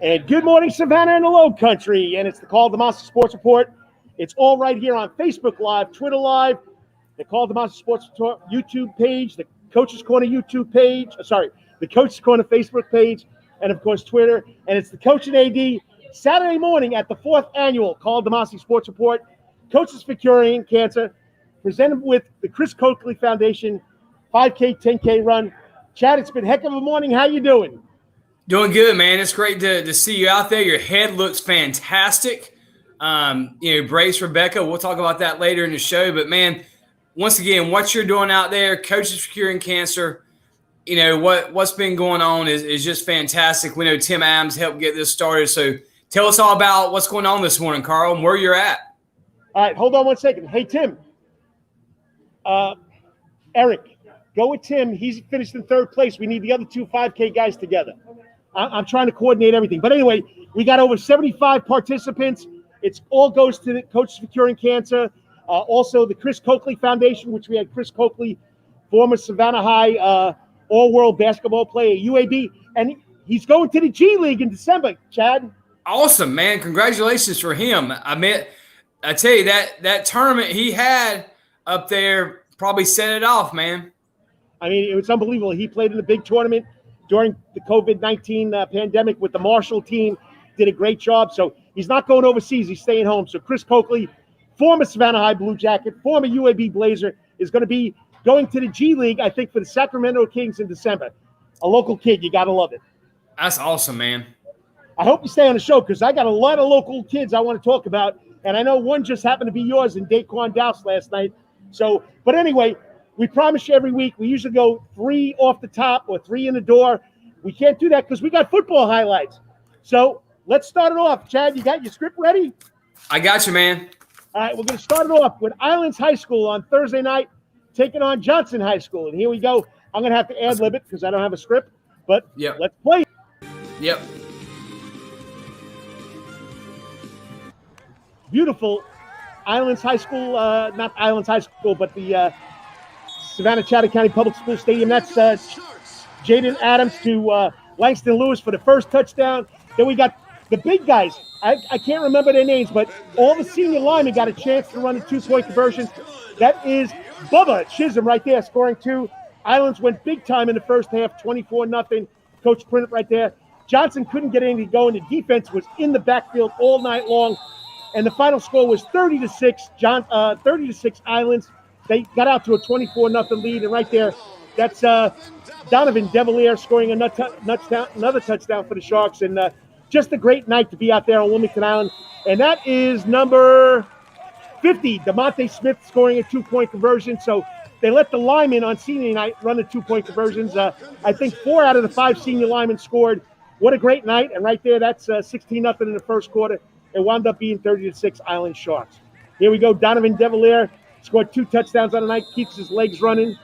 And good morning, Savannah and the Low Country. And it's the Karl DeMasi Sports Report. It's all right here on Facebook Live, Twitter Live, the Karl DeMasi Sports Report YouTube page, the Coach's Corner YouTube page, the Coach's Corner Facebook page, and of course Twitter. And it's the Coach and AD Saturday morning at the 4th annual Karl DeMasi Sports Report, Coaches for Curing Cancer, presented with the Chris Coakley Foundation 5K, 10K run. Chad, it's been a heck of a morning. How you doing? Doing good, man. It's great to see you out there. Your head looks fantastic. Brace Rebecca. We'll talk about that later in the show. But, man, once again, what you're doing out there, Coaches for Curing Cancer, what's been going on is just fantastic. We know Tim Adams helped get this started. So tell us all about what's going on this morning, Karl, and where you're at. All right, hold on one second. Hey, Tim. Eric, go with Tim. He's finished in third place. We need the other two 5K guys together. I'm trying to coordinate everything. But anyway, we got over 75 participants. It all goes to the Coaches for Curing Cancer. Also, the Chris Coakley Foundation, which we had Chris Coakley, former Savannah High all-world basketball player, UAB. And he's going to the G League in December, Chad. Awesome, man. Congratulations for him. I tell you, that tournament he had up there probably set it off, man. I mean, it was unbelievable. He played in the big tournament during the COVID-19 pandemic with the Marshall team, did a great job. So he's not going overseas. He's staying home. So Chris Coakley, former Savannah High Blue Jacket, former UAB Blazer, is going to be going to the G League, I think, for the Sacramento Kings in December. A local kid. You got to love it. That's awesome, man. I hope you stay on the show because I got a lot of local kids I want to talk about. And I know one just happened to be yours in Daquan Douse last night. So, but anyway, we promise you every week. We usually go 3 off the top or 3 in the door. We can't do that because we got football highlights. So let's start it off. Chad, you got your script ready? I got you, man. All right, we're going to start it off with Islands High School on Thursday night, taking on Johnson High School. And here we go. I'm going to have to ad-lib it because I don't have a script. But Let's play. Yep. Beautiful Islands High School, not Islands High School, but the Savannah Chatham County Public School Stadium. That's Jaden Adams to Langston Lewis for the first touchdown. Then we got the big guys. I can't remember their names, but all the senior linemen got a chance to run a 2-point conversion. That is Bubba Chisholm right there scoring 2. Islands went big time in the first half, 24-0. Coach printed right there. Johnson couldn't get anything going. The defense was in the backfield all night long. And the final score was 30-6. 30-6 Islands. They got out to a 24-0 lead, and right there, that's Donovan DeValier scoring another touchdown for the Sharks, and just a great night to be out there on Wilmington Island. And that is number 50, DeMonte Smith scoring a 2-point conversion. So they let the linemen on senior night run the 2-point conversions. I think 4 out of the 5 senior linemen scored. What a great night! And right there, that's 16-0 in the first quarter. It wound up being 30-6 Island Sharks. Here we go. Donovan DeValier scored 2 touchdowns on the night, keeps his legs running.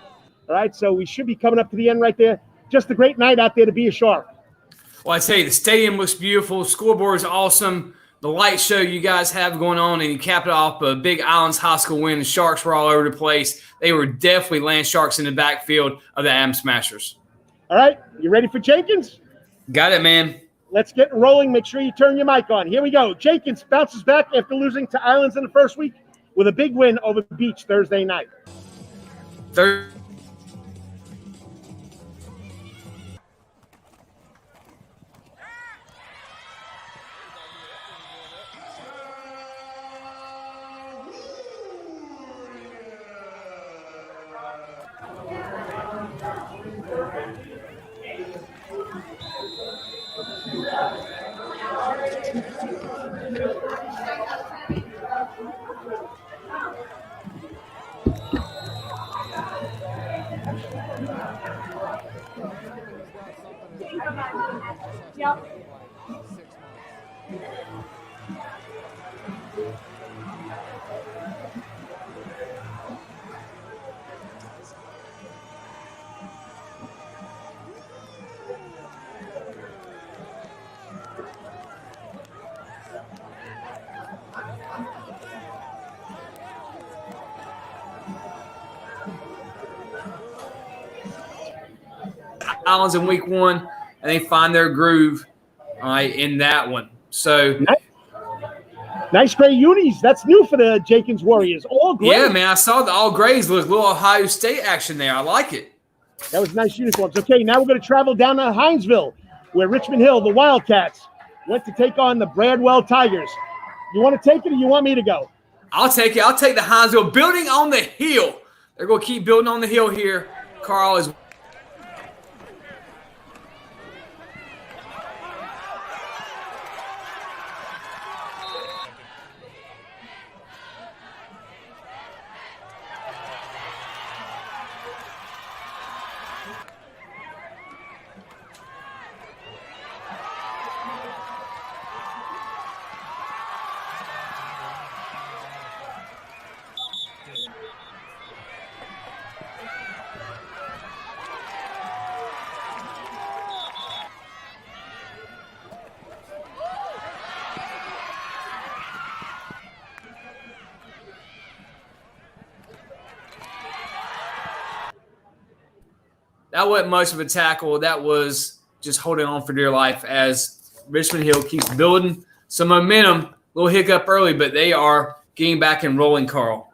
All right, so we should be coming up to the end right there. Just a great night out there to be a Shark. Well, I tell you, the stadium looks beautiful. Scoreboard is awesome. The light show you guys have going on, and you capped it off a big Islands High School win. The Sharks were all over the place. They were definitely land Sharks in the backfield of the Adams Smashers. All right, you ready for Jenkins? Got it, man. Let's get rolling. Make sure you turn your mic on. Here we go. Jenkins bounces back after losing to Islands in the first week with a big win over Beach Thursday night. Yep. Islands in week 1, and they find their groove. all right, in that one. So nice gray unis. That's new for the Jenkins Warriors. All gray. yeah, man, I saw the all grays. Look, little Ohio State action there. I like it. That was nice uniforms. Okay, now we're going to travel down to Hinesville, where Richmond Hill, the Wildcats, went to take on the Bradwell Tigers. You want to take it or you want me to go? I'll take it. I'll take the Hinesville. Building on the hill. They're going to keep building on the hill here. Karl is. That wasn't much of a tackle. That was just holding on for dear life as Richmond Hill keeps building some momentum. A little hiccup early, but they are getting back and rolling, Karl.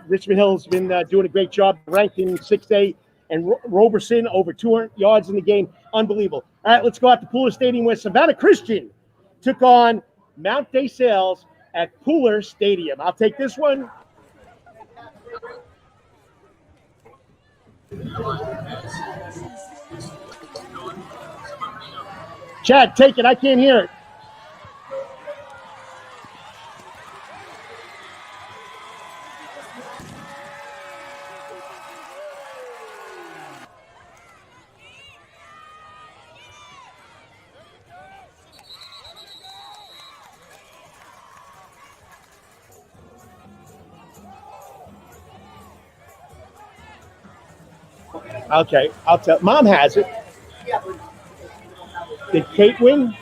Richmond Hill's been doing a great job, ranked in 6A, and Roberson over 200 yards in the game. Unbelievable. All right, let's go out to Pooler Stadium where Savannah Christian took on Mount Des Sales at Pooler Stadium. I'll take this one. Chad, take it. I can't hear it. Okay, I'll tell. Mom has it. Did Kate win?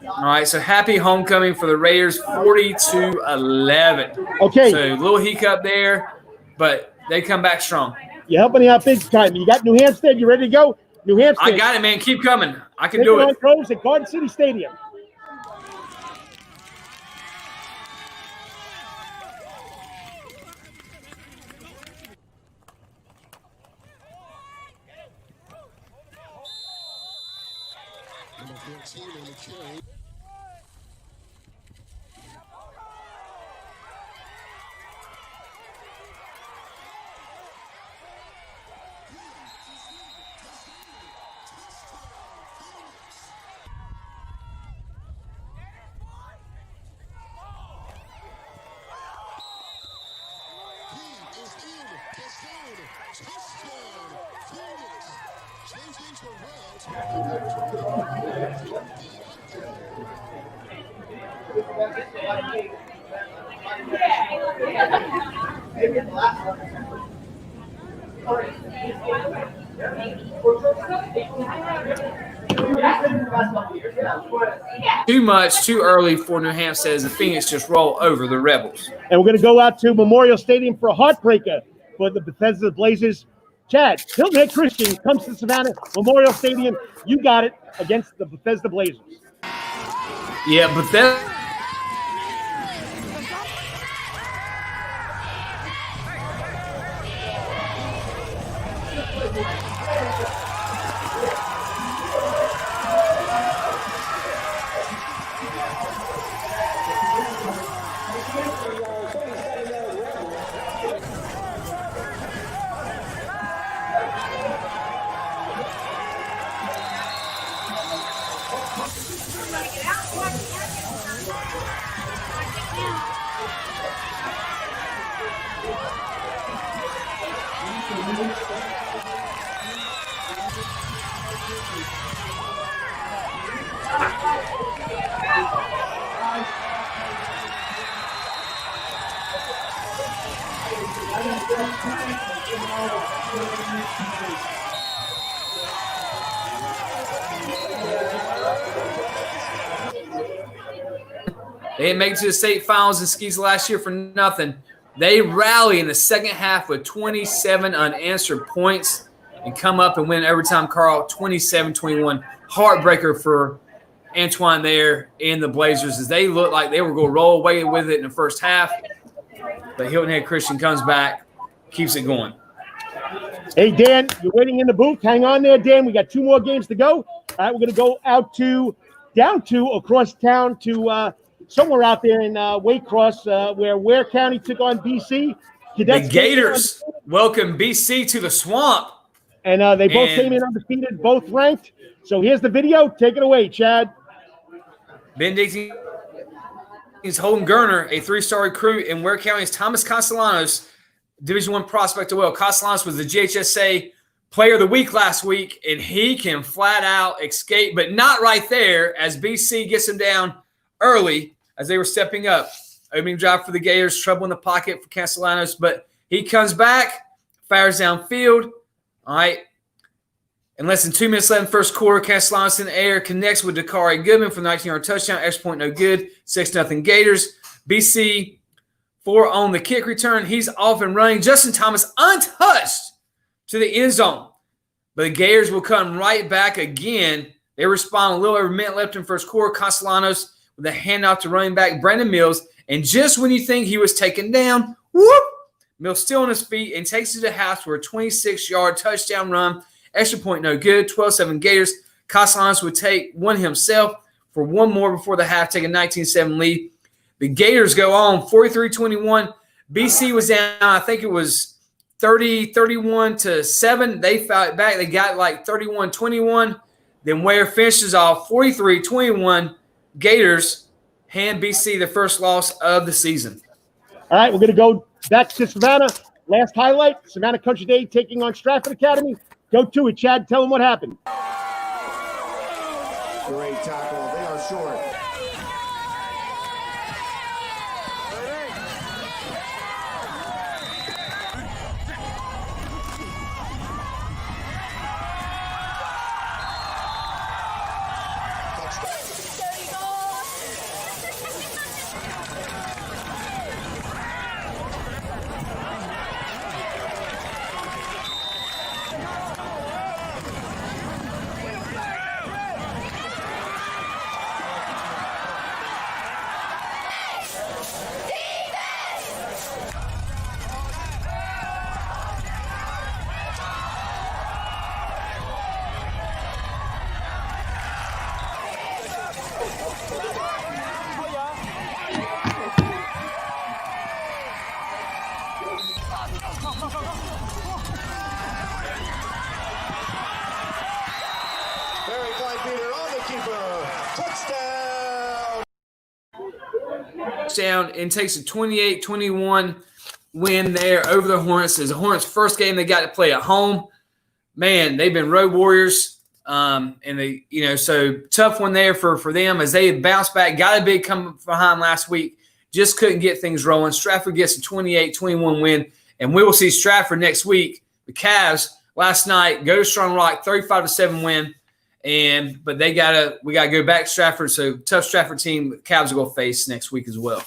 All right, so happy homecoming for the Raiders, 40-11. Okay. So a little hiccup there, but they come back strong. You're helping me out big time. You got New Hampstead. You ready to go? New Hampstead. I got it, man. Keep coming. I can do it. Groves at Garden City Stadium. Too much, too early for New Hampstead as the Phoenix just roll over the Rebels. And we're going to go out to Memorial Stadium for a heartbreaker for the Bethesda Blazers. Chad, Hilton Head Christian comes to Savannah, Memorial Stadium. You got it against the Bethesda Blazers. Yeah, Bethesda. They didn't make it to the state finals in skis last year for nothing. They rally in the second half with 27 unanswered points and come up and win overtime, Karl, 27-21. Heartbreaker for Antoine there and the Blazers as they looked like they were going to roll away with it in the first half. But Hilton Head Christian comes back, keeps it going. Hey, Dan, you're waiting in the booth. Hang on there, Dan. We got 2 more games to go. All right, we're going to go across town to somewhere out there in Waycross where Ware County took on BC. Cadets the Gators welcome BC to the swamp. And they both came in undefeated, both ranked. So here's the video. Take it away, Chad. Ben Dixie is Holden Gerner, a 3-star recruit in Ware County's Thomas Castellanos, Division I prospect as well. Castellanos was the GHSA Player of the Week last week, and he can flat out escape, but not right there as BC gets him down early as they were stepping up. Opening drive for the Gators, trouble in the pocket for Castellanos, but he comes back, fires downfield. All right. In less than 2 minutes left in the first quarter, Castellanos in the air connects with Dakari Goodman for the 19-yard touchdown. Extra point, no good. 6-0 Gators. BC 4 on the kick return. He's off and running. Justin Thomas untouched to the end zone. But the Gators will come right back again. They respond a little over a minute left in the first quarter. Castellanos with a handoff to running back Brandon Mills. And just when you think he was taken down, whoop, Mills still on his feet and takes it to half for a 26-yard touchdown run. Extra point, no good. 12-7 Gators. Castellanos would take one himself for one more before the half, take a 19-7 lead. The Gators go on 43-21. BC was down, I think it was 31-7. They fought back. They got like 31-21. Then Ware finishes off 43-21. Gators hand BC the first loss of the season. All right, we're going to go back to Savannah. Last highlight, Savannah Country Day taking on Stratford Academy. Go to it, Chad. Tell them what happened. Great tackle. They are short. Down and takes a 28-21 win there over the Hornets. It's the Hornets' first game they got to play at home. Man, they've been road warriors, and they, so tough one there for them as they bounced back. Got a big come behind last week, just couldn't get things rolling. Stratford gets a 28-21 win, and we will see Stratford next week. The Cavs last night go to Strong Rock, 35-7 win. But we gotta go back to Stratford. So tough Stratford team the Cavs will go face next week as well.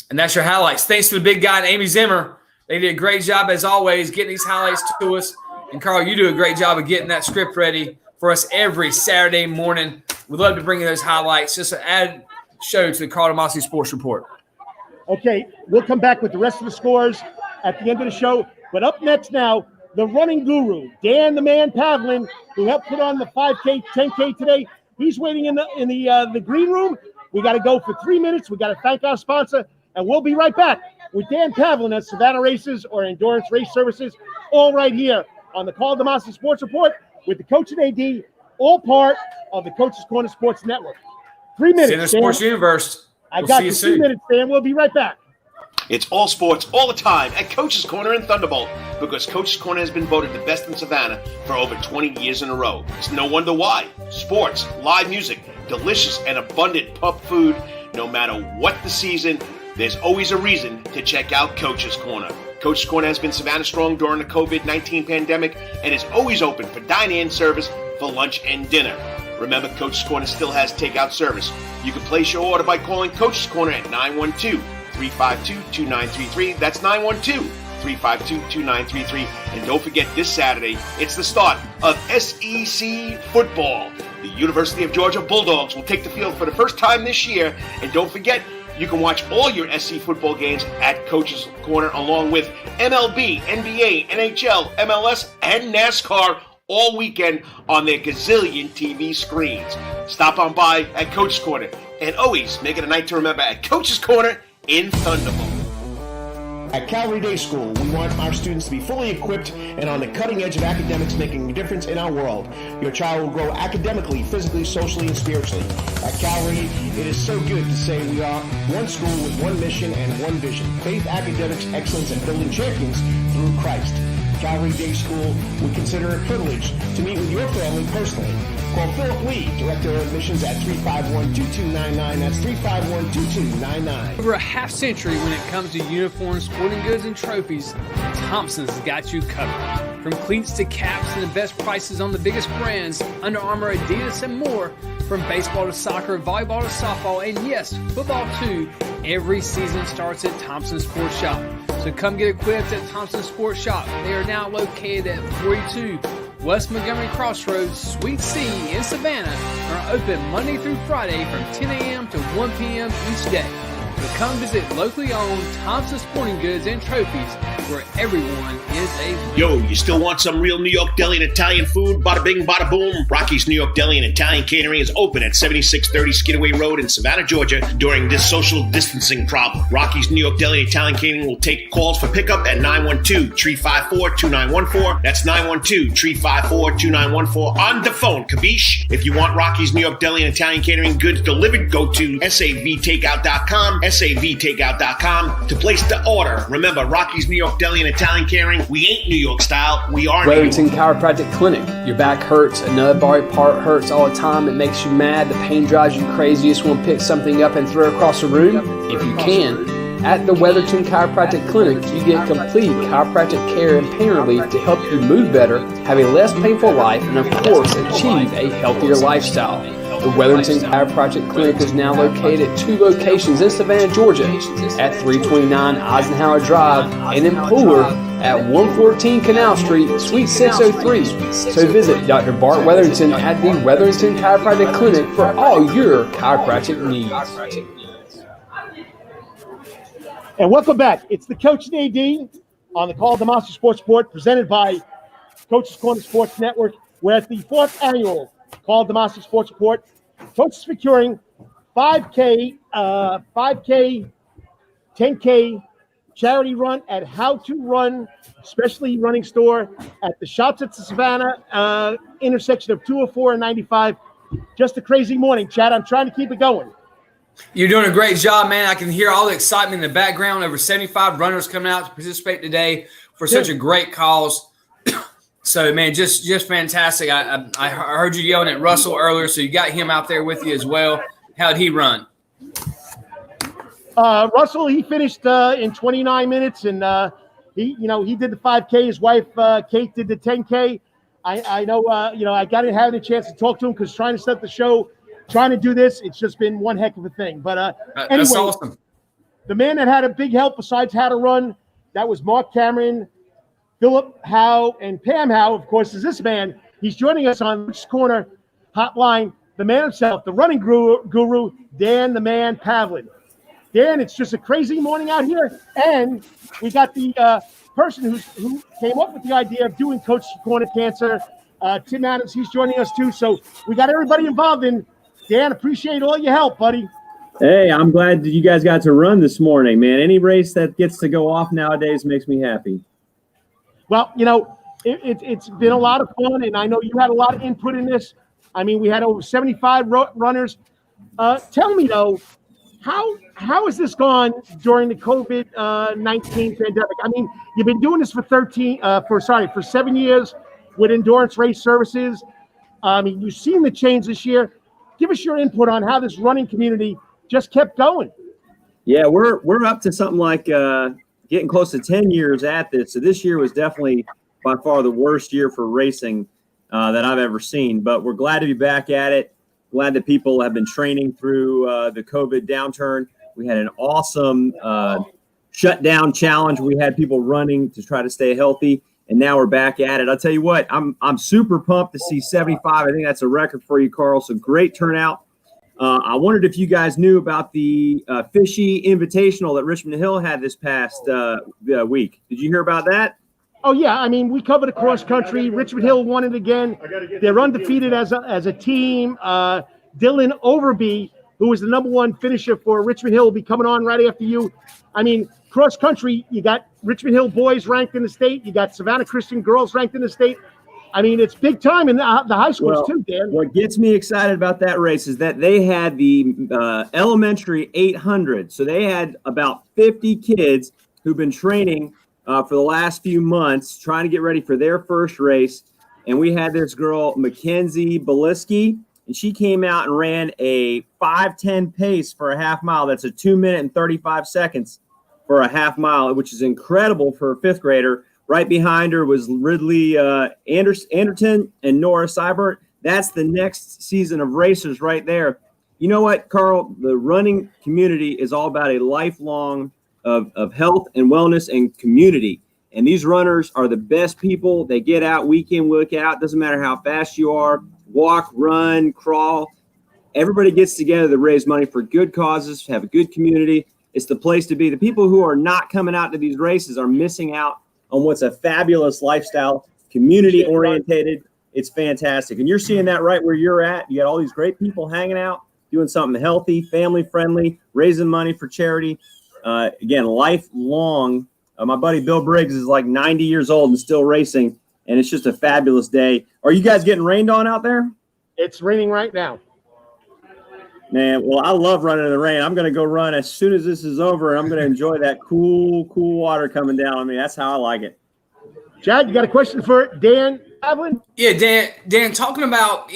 And that's your highlights. Thanks to the big guy and Amy Zimmer. They did a great job as always getting these highlights to us. And Karl, you do a great job of getting that script ready for us every Saturday morning. We'd love to bring you those highlights. Just an added show to the Karl DeMasi Sports Report. Okay, we'll come back with the rest of the scores at the end of the show. But up next now, the running guru, Dan the Man Pavlin, who helped put on the 5K, 10K today. He's waiting in the green room. We got to go for 3 minutes. We got to thank our sponsor, and we'll be right back with Dan Pavlin at Savannah Races or Endurance Race Services, all right here on the Karl DeMasi Sports Report with the coach and AD, all part of the Coach's Corner Sports Network. 3 minutes, Center Sports Universe. I got you 2 minutes, Dan. We'll be right back. It's all sports all the time at Coach's Corner in Thunderbolt because Coach's Corner has been voted the best in Savannah for over 20 years in a row. It's no wonder why. Sports, live music, delicious and abundant pub food. No matter what the season, there's always a reason to check out Coach's Corner. Coach's Corner has been Savannah strong during the COVID-19 pandemic and is always open for dine-in service for lunch and dinner. Remember, Coach's Corner still has takeout service. You can place your order by calling Coach's Corner at 912-352-2933. That's 912-352-2933. And don't forget, this Saturday, it's the start of SEC football. The University of Georgia Bulldogs will take the field for the first time this year. And don't forget, you can watch all your SC football games at Coach's Corner, along with MLB, NBA, NHL, MLS, and NASCAR all weekend on their gazillion TV screens. Stop on by at Coach's Corner, and always make it a night to remember at Coach's Corner in Thunderbolt. At Calvary Day School, we want our students to be fully equipped and on the cutting edge of academics, making a difference in our world. Your child will grow academically, physically, socially, and spiritually. At Calvary, it is so good to say we are one school with one mission and one vision: faith, academics, excellence, and building champions through Christ. Calvary Day School would consider it a privilege to meet with your family personally. Call Philip Lee, Director of Admissions, at 351-2299. That's 351-2299. Over a half century when it comes to uniforms, sporting goods, and trophies, Thompson's has got you covered. From cleats to caps and the best prices on the biggest brands, Under Armour, Adidas, and more. From baseball to soccer, volleyball to softball, and yes, football too. Every season starts at Thompson Sports Shop. So come get equipped at Thompson Sports Shop. They are now located at 42 West Montgomery Crossroads, Suite C in Savannah, are open Monday through Friday from 10 a.m. to 1 p.m. each day. So come visit locally owned Thompson Sporting Goods and Trophies, where everyone is a winner. Yo, you still want some real New York deli and Italian food? Bada bing, bada boom. Rocky's New York Deli and Italian Catering is open at 7630 Skidaway Road in Savannah, Georgia during this social distancing problem. Rocky's New York Deli and Italian Catering will take calls for pickup at 912-354-2914. That's 912-354-2914 on the phone, capiche? If you want Rocky's New York Deli and Italian Catering goods delivered, go to savtakeout.com, savtakeout.com to place the order. Remember, Rocky's New York Deli and Italian Catering, we ain't New York style, we are Wetherington New York. Chiropractic Clinic. Your back hurts, another body part hurts all the time, it makes you mad, the pain drives you crazy, you just want to pick something up and throw it across the room? If you can, at the Wetherington Chiropractic Clinic, you get complete chiropractic care and pain relief to help you move better, have a less painful life, and of course, achieve a healthier lifestyle. The Wetherington Chiropractic Clinic is now located at 2 locations in Savannah, Georgia, at 329 Eisenhower Drive and in Pooler at 114 Canal Street, Suite 603. So visit Dr. Bart Wetherington at the Wetherington Chiropractic Clinic for all your chiropractic needs. And welcome back. It's the Coach and AD on the Karl DeMasi Sports Report, presented by Coach's Corner Sports Network. We're at the 4th annual Karl DeMasi Sports Report. Coach is securing 5K, 10K charity run at How to Run Specialty Running Store at the Shops at the Savannah intersection of 204 and 95. Just a crazy morning, Chad. I'm trying to keep it going. You're doing a great job, man. I can hear all the excitement in the background. Over 75 runners coming out to participate today for such a great cause. So, man, just fantastic. I heard you yelling at Russell earlier, so you got him out there with you as well. How'd he run? Russell, he finished in 29 minutes, and he did the 5K. His wife, Kate, did the 10K. I know, I got to have a chance to talk to him because trying to set the show, trying to do this, it's just been one heck of a thing. But anyway, that's awesome. The man that had a big help besides How to Run, that was Mark Cameron, Philip Howe, and Pam Howe, of course, is this man. He's joining us on Coach's Corner Hotline, the man himself, the running guru, Dan the Man Pavlin. Dan, it's just a crazy morning out here, and we got the person who came up with the idea of doing Coach's Corner Cancer, Tim Adams. He's joining us too, so we got everybody involved in. Dan, appreciate all your help, buddy. Hey, I'm glad that you guys got to run this morning, man. Any race that gets to go off nowadays makes me happy. Well, it's been a lot of fun, and I know you had a lot of input in this. I mean, we had over 75 runners. Tell me, though, how has this gone during the COVID-19 pandemic? I mean, you've been doing this for 7 years with Endurance Race Services. I mean, you've seen the change this year. Give us your input on how this running community just kept going. Yeah, we're up to something like getting close to 10 years at this. So this year was definitely by far the worst year for racing that I've ever seen. But we're glad to be back at it. Glad that people have been training through the COVID downturn. We had an awesome shutdown challenge. We had people running to try to stay healthy, and now we're back at it. I'll tell you what, I'm super pumped to see 75. I think that's a record for you, Karl. So great turnout. I wondered if you guys knew about the Fishy Invitational that Richmond Hill had this past week. Did you hear about that? Oh, yeah. I mean, we covered the cross country. Richmond Hill won it again. They're undefeated as a team. Dylan Overbey, who was the #1 finisher for Richmond Hill, will be coming on right after you. I mean, cross country, you got Richmond Hill boys ranked in the state. You got Savannah Christian girls ranked in the state. I mean, it's big time in the high schools too, Dan. What gets me excited about that race is that they had the elementary 800. So they had about 50 kids who've been training for the last few months, trying to get ready for their first race. And we had this girl, Mackenzie Beliski, and she came out and ran a 5:10 pace for a half mile. That's a 2 minute and 35 seconds for a half mile, which is incredible for a fifth grader. Right behind her was Ridley Anderton and Nora Seibert. That's the next season of racers right there. You know what, Karl? The running community is all about a lifelong of health and wellness and community. And these runners are the best people. They get out week in, week out. Doesn't matter how fast you are, walk, run, crawl. Everybody gets together to raise money for good causes, have a good community. It's the place to be. The people who are not coming out to these races are missing out on what's a fabulous lifestyle, community-orientated. It's fantastic. And you're seeing that right where you're at. You got all these great people hanging out, doing something healthy, family-friendly, raising money for charity. Again, lifelong. My buddy Bill Briggs is like 90 years old and still racing, and it's just a fabulous day. Are you guys getting rained on out there? It's raining right now. Man, well, I love running in the rain. I'm going to go run as soon as this is over, and I'm going to enjoy that cool water coming down on me. That's how I like it. Chad, you got a question for Dan Pavlin? Yeah, Dan, talking about,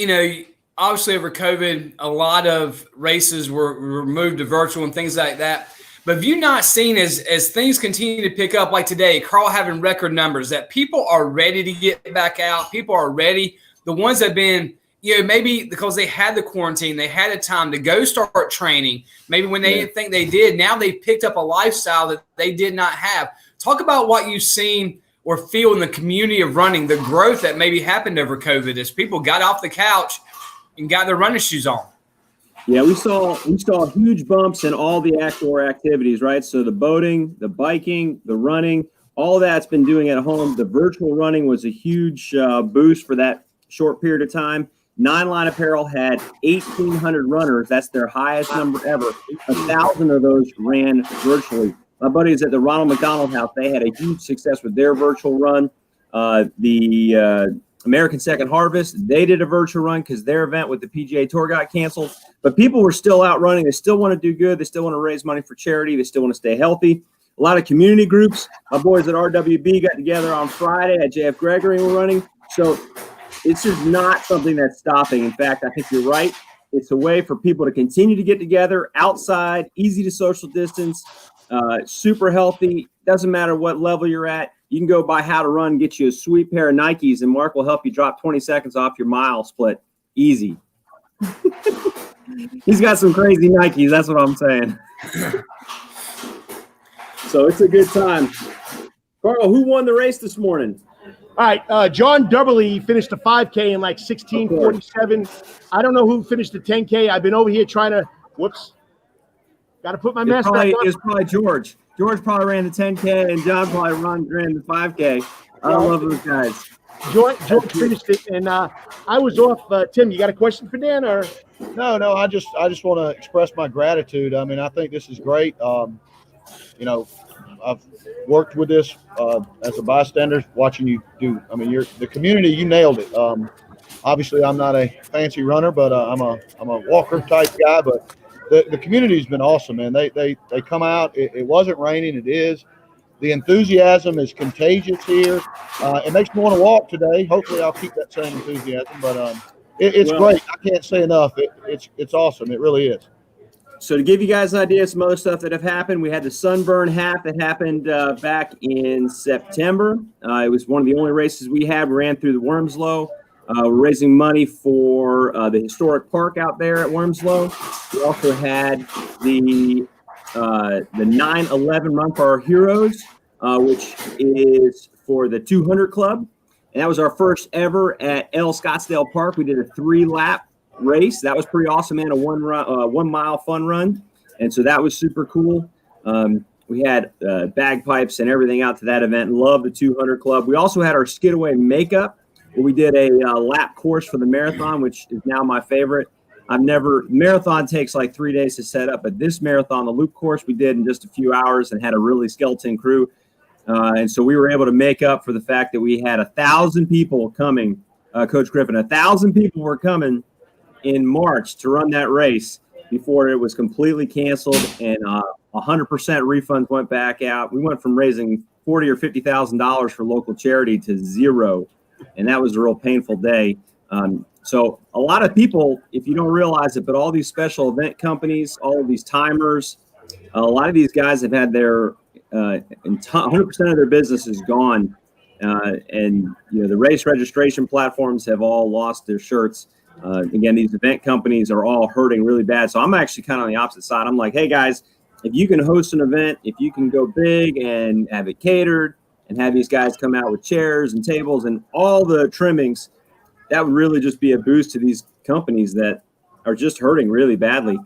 obviously over COVID, a lot of races were moved to virtual and things like that. But have you not seen as things continue to pick up, like today, Karl having record numbers, that people are ready to get back out? People are ready. The ones that have been, maybe because they had the quarantine, they had a time to go start training. Maybe when they didn't think they did, now they picked up a lifestyle that they did not have. Talk about what you've seen or feel in the community of running, the growth that maybe happened over COVID as people got off the couch and got their running shoes on. Yeah, we saw huge bumps in all the outdoor activities, right? So the boating, the biking, the running, all that's been doing at home. The virtual running was a huge boost for that short period of time. Nine Line Apparel had 1,800 runners. That's their highest number ever. 1,000 of those ran virtually. My buddies at the Ronald McDonald House, they had a huge success with their virtual run. The American Second Harvest, they did a virtual run because their event with the PGA Tour got canceled. But people were still out running. They still want to do good. They still want to raise money for charity. They still want to stay healthy. A lot of community groups. My boys at RWB got together on Friday at JF Gregory and were running. So it's just not something that's stopping. In fact, I think you're right. It's a way for people to continue to get together outside, easy to social distance, super healthy. Doesn't matter what level you're at. You can go buy How to Run, get you a sweet pair of Nikes, and Mark will help you drop 20 seconds off your mile split. Easy. He's got some crazy Nikes. That's what I'm saying. So it's a good time. Karl, who won the race this morning? All right, John Dubberly finished the 5K in like 16:47. I don't know who finished the 10K. I've been over here trying to got to put my mask back on. It was probably George. George probably ran the 10K, and John probably ran the 5K. I love those guys. George finished it, and I was off. Tim, you got a question for Dan? Or No. I just want to express my gratitude. I mean, I think this is great. I've worked with this as a bystander, watching you do. I mean, the community. You nailed it. Obviously, I'm not a fancy runner, but I'm a walker type guy. But the community's been awesome, man. They come out. It wasn't raining. It is. The enthusiasm is contagious here. It makes me want to walk today. Hopefully, I'll keep that same enthusiasm. But it's great. I can't say enough. It's awesome. It really is. So to give you guys an idea of some other stuff that have happened, we had the Sunburn Hat that happened back in September. It was one of the only races we had. We ran through the Wormslow. We're raising money for the historic park out there at Wormslow. We also had the 9/11 Run for Our Heroes, which is for the 200 Club. And that was our first ever at L Scottsdale Park. We did a 3-lap race. That was pretty awesome, man. A 1 mile fun run. And so that was super cool. We had bagpipes and everything out to that event. Love the 200 Club. We also had our Skidaway makeup. We did a lap course for the marathon, which is now my favorite. Marathon takes like 3 days to set up, but this marathon, the loop course, we did in just a few hours and had a really skeleton crew. And so we were able to make up for the fact that we had 1,000 people coming. Coach Griffin, 1,000 people were coming in March to run that race before it was completely canceled, and 100% refunds went back out. We went from raising $40,000 or $50,000 for local charity to zero, and that was a real painful day. So a lot of people, if you don't realize it, but all these special event companies, all of these timers, a lot of these guys have had their 100% of their business is gone, and the race registration platforms have all lost their shirts. Again, these event companies are all hurting really bad. So I'm actually kind of on the opposite side. I'm like, hey guys, if you can host an event, if you can go big and have it catered and have these guys come out with chairs and tables and all the trimmings, that would really just be a boost to these companies that are just hurting really badly.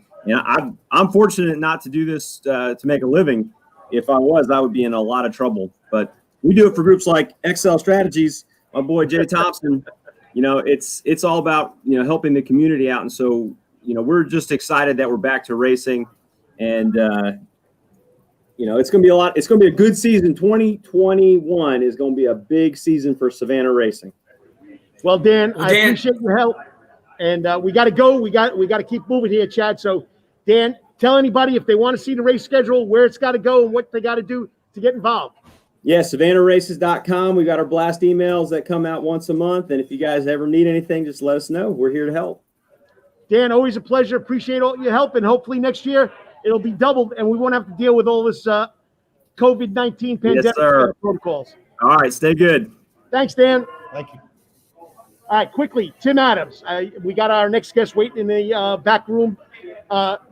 I'm fortunate not to do this to make a living. If I was, I would be in a lot of trouble. But we do it for groups like XL Strategies. My boy Jay Thompson. It's all about helping the community out, and so we're just excited that we're back to racing, and it's going to be a lot. It's going to be a good season. 2021 is going to be a big season for Savannah racing. Well, Dan, I appreciate your help, and we got to go. We got to keep moving here, Chad. So, Dan, tell anybody if they want to see the race schedule, where it's got to go, and what they got to do to get involved. Yeah, SavannahRaces.com. We got our blast emails that come out once a month. And if you guys ever need anything, just let us know. We're here to help. Dan, always a pleasure. Appreciate all your help. And hopefully next year it'll be doubled and we won't have to deal with all this COVID-19 pandemic protocols. All right, stay good. Thanks, Dan. Thank you. All right, quickly, Tim Adams. We got our next guest waiting in the back room.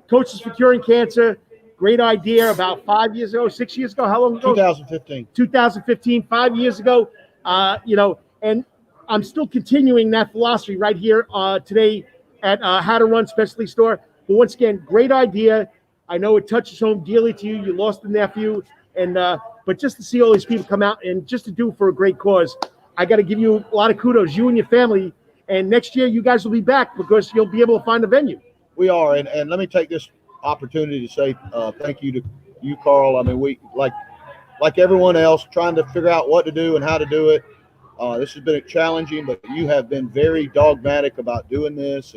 Coaches for Curing Cancer. Great idea about 5 years ago, 6 years ago. How long ago? 2015. 2015, 5 years ago. And I'm still continuing that philosophy right here today at How to Run Specialty Store. But once again, great idea. I know it touches home dearly to you. You lost a nephew, and but just to see all these people come out and just to do it for a great cause, I got to give you a lot of kudos, you and your family. And next year, you guys will be back because you'll be able to find a venue. We are, and let me take this opportunity to say thank you to you, Carl. I mean, we like everyone else trying to figure out what to do and how to do it. This has been challenging, but you have been very dogmatic about doing this,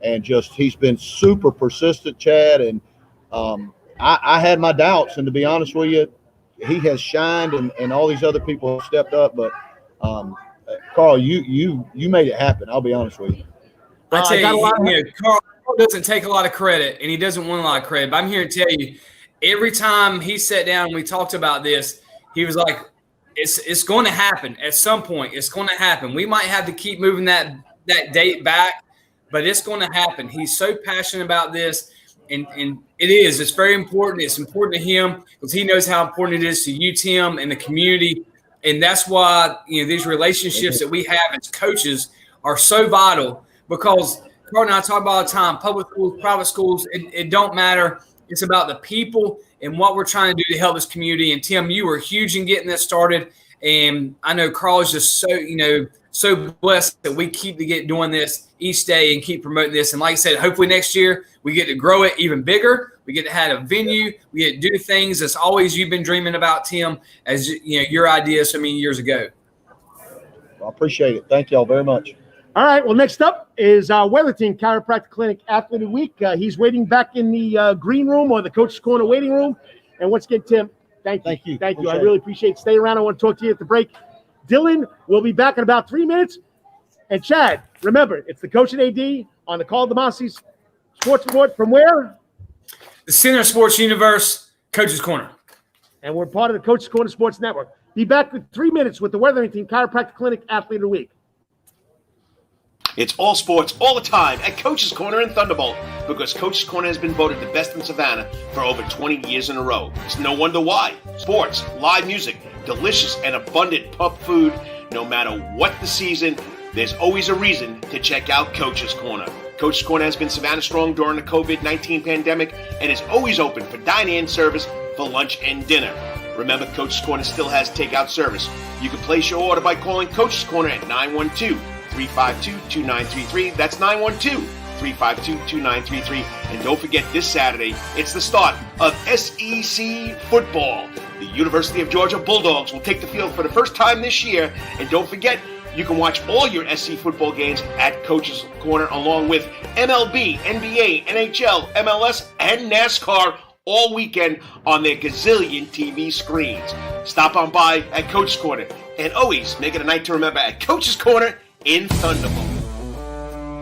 and just he's been super persistent, Chad. And I had my doubts, and to be honest with you, he has shined, and all these other people have stepped up. But Carl, you made it happen. I'll be honest with you. I tell you, Carl doesn't take a lot of credit, and he doesn't want a lot of credit. But I'm here to tell you, every time he sat down and we talked about this, he was like, it's going to happen at some point. It's going to happen. We might have to keep moving that date back, but it's going to happen. He's so passionate about this, and it is. It's very important. It's important to him because he knows how important it is to you, Tim, and the community. And that's why these relationships that we have as coaches are so vital because – Carl and I talk about all the time, public schools, private schools, it don't matter. It's about the people and what we're trying to do to help this community. And, Tim, you were huge in getting this started. And I know Carl is just so blessed that we keep doing this each day and keep promoting this. And like I said, hopefully next year we get to grow it even bigger. We get to have a venue. We get to do things that's always you've been dreaming about, Tim, as your idea so many years ago. I appreciate it. Thank you all very much. All right, well, next up is Wellington Chiropractic Clinic Athlete of the Week. He's waiting back in the green room or the coach's corner waiting room. And once again, Tim, thank you. Thank you. I really appreciate it. Stay around. I want to talk to you at the break. Dylan will be back in about 3 minutes. And Chad, remember, it's the coach and AD on the Karl DeMasi Sports Report from where? the center of sports universe, Coach's Corner. And we're part of the Coach's Corner Sports Network. Be back in 3 minutes with the Wetherington Chiropractic Clinic Athlete of the Week. It's all sports, all the time at Coach's Corner in Thunderbolt, because Coach's Corner has been voted the best in Savannah for over 20 years in a row. It's no wonder why. Sports, live music, delicious and abundant pub food. No matter what the season, there's always a reason to check out Coach's Corner. Coach's Corner has been Savannah strong during the COVID-19 pandemic and is always open for dine-in service for lunch and dinner. Remember, Coach's Corner still has takeout service. You can place your order by calling Coach's Corner at 912-352-2933. That's 912-352-2933. And don't forget, this Saturday, it's the start of SEC football. The University of Georgia Bulldogs will take the field for the first time this year. And don't forget, you can watch all your SC football games at Coach's Corner, along with MLB, NBA, NHL, MLS, and NASCAR all weekend on their gazillion TV screens. Stop on by at Coach's Corner, and always make it a night to remember at Coach's Corner in Thunderbolt.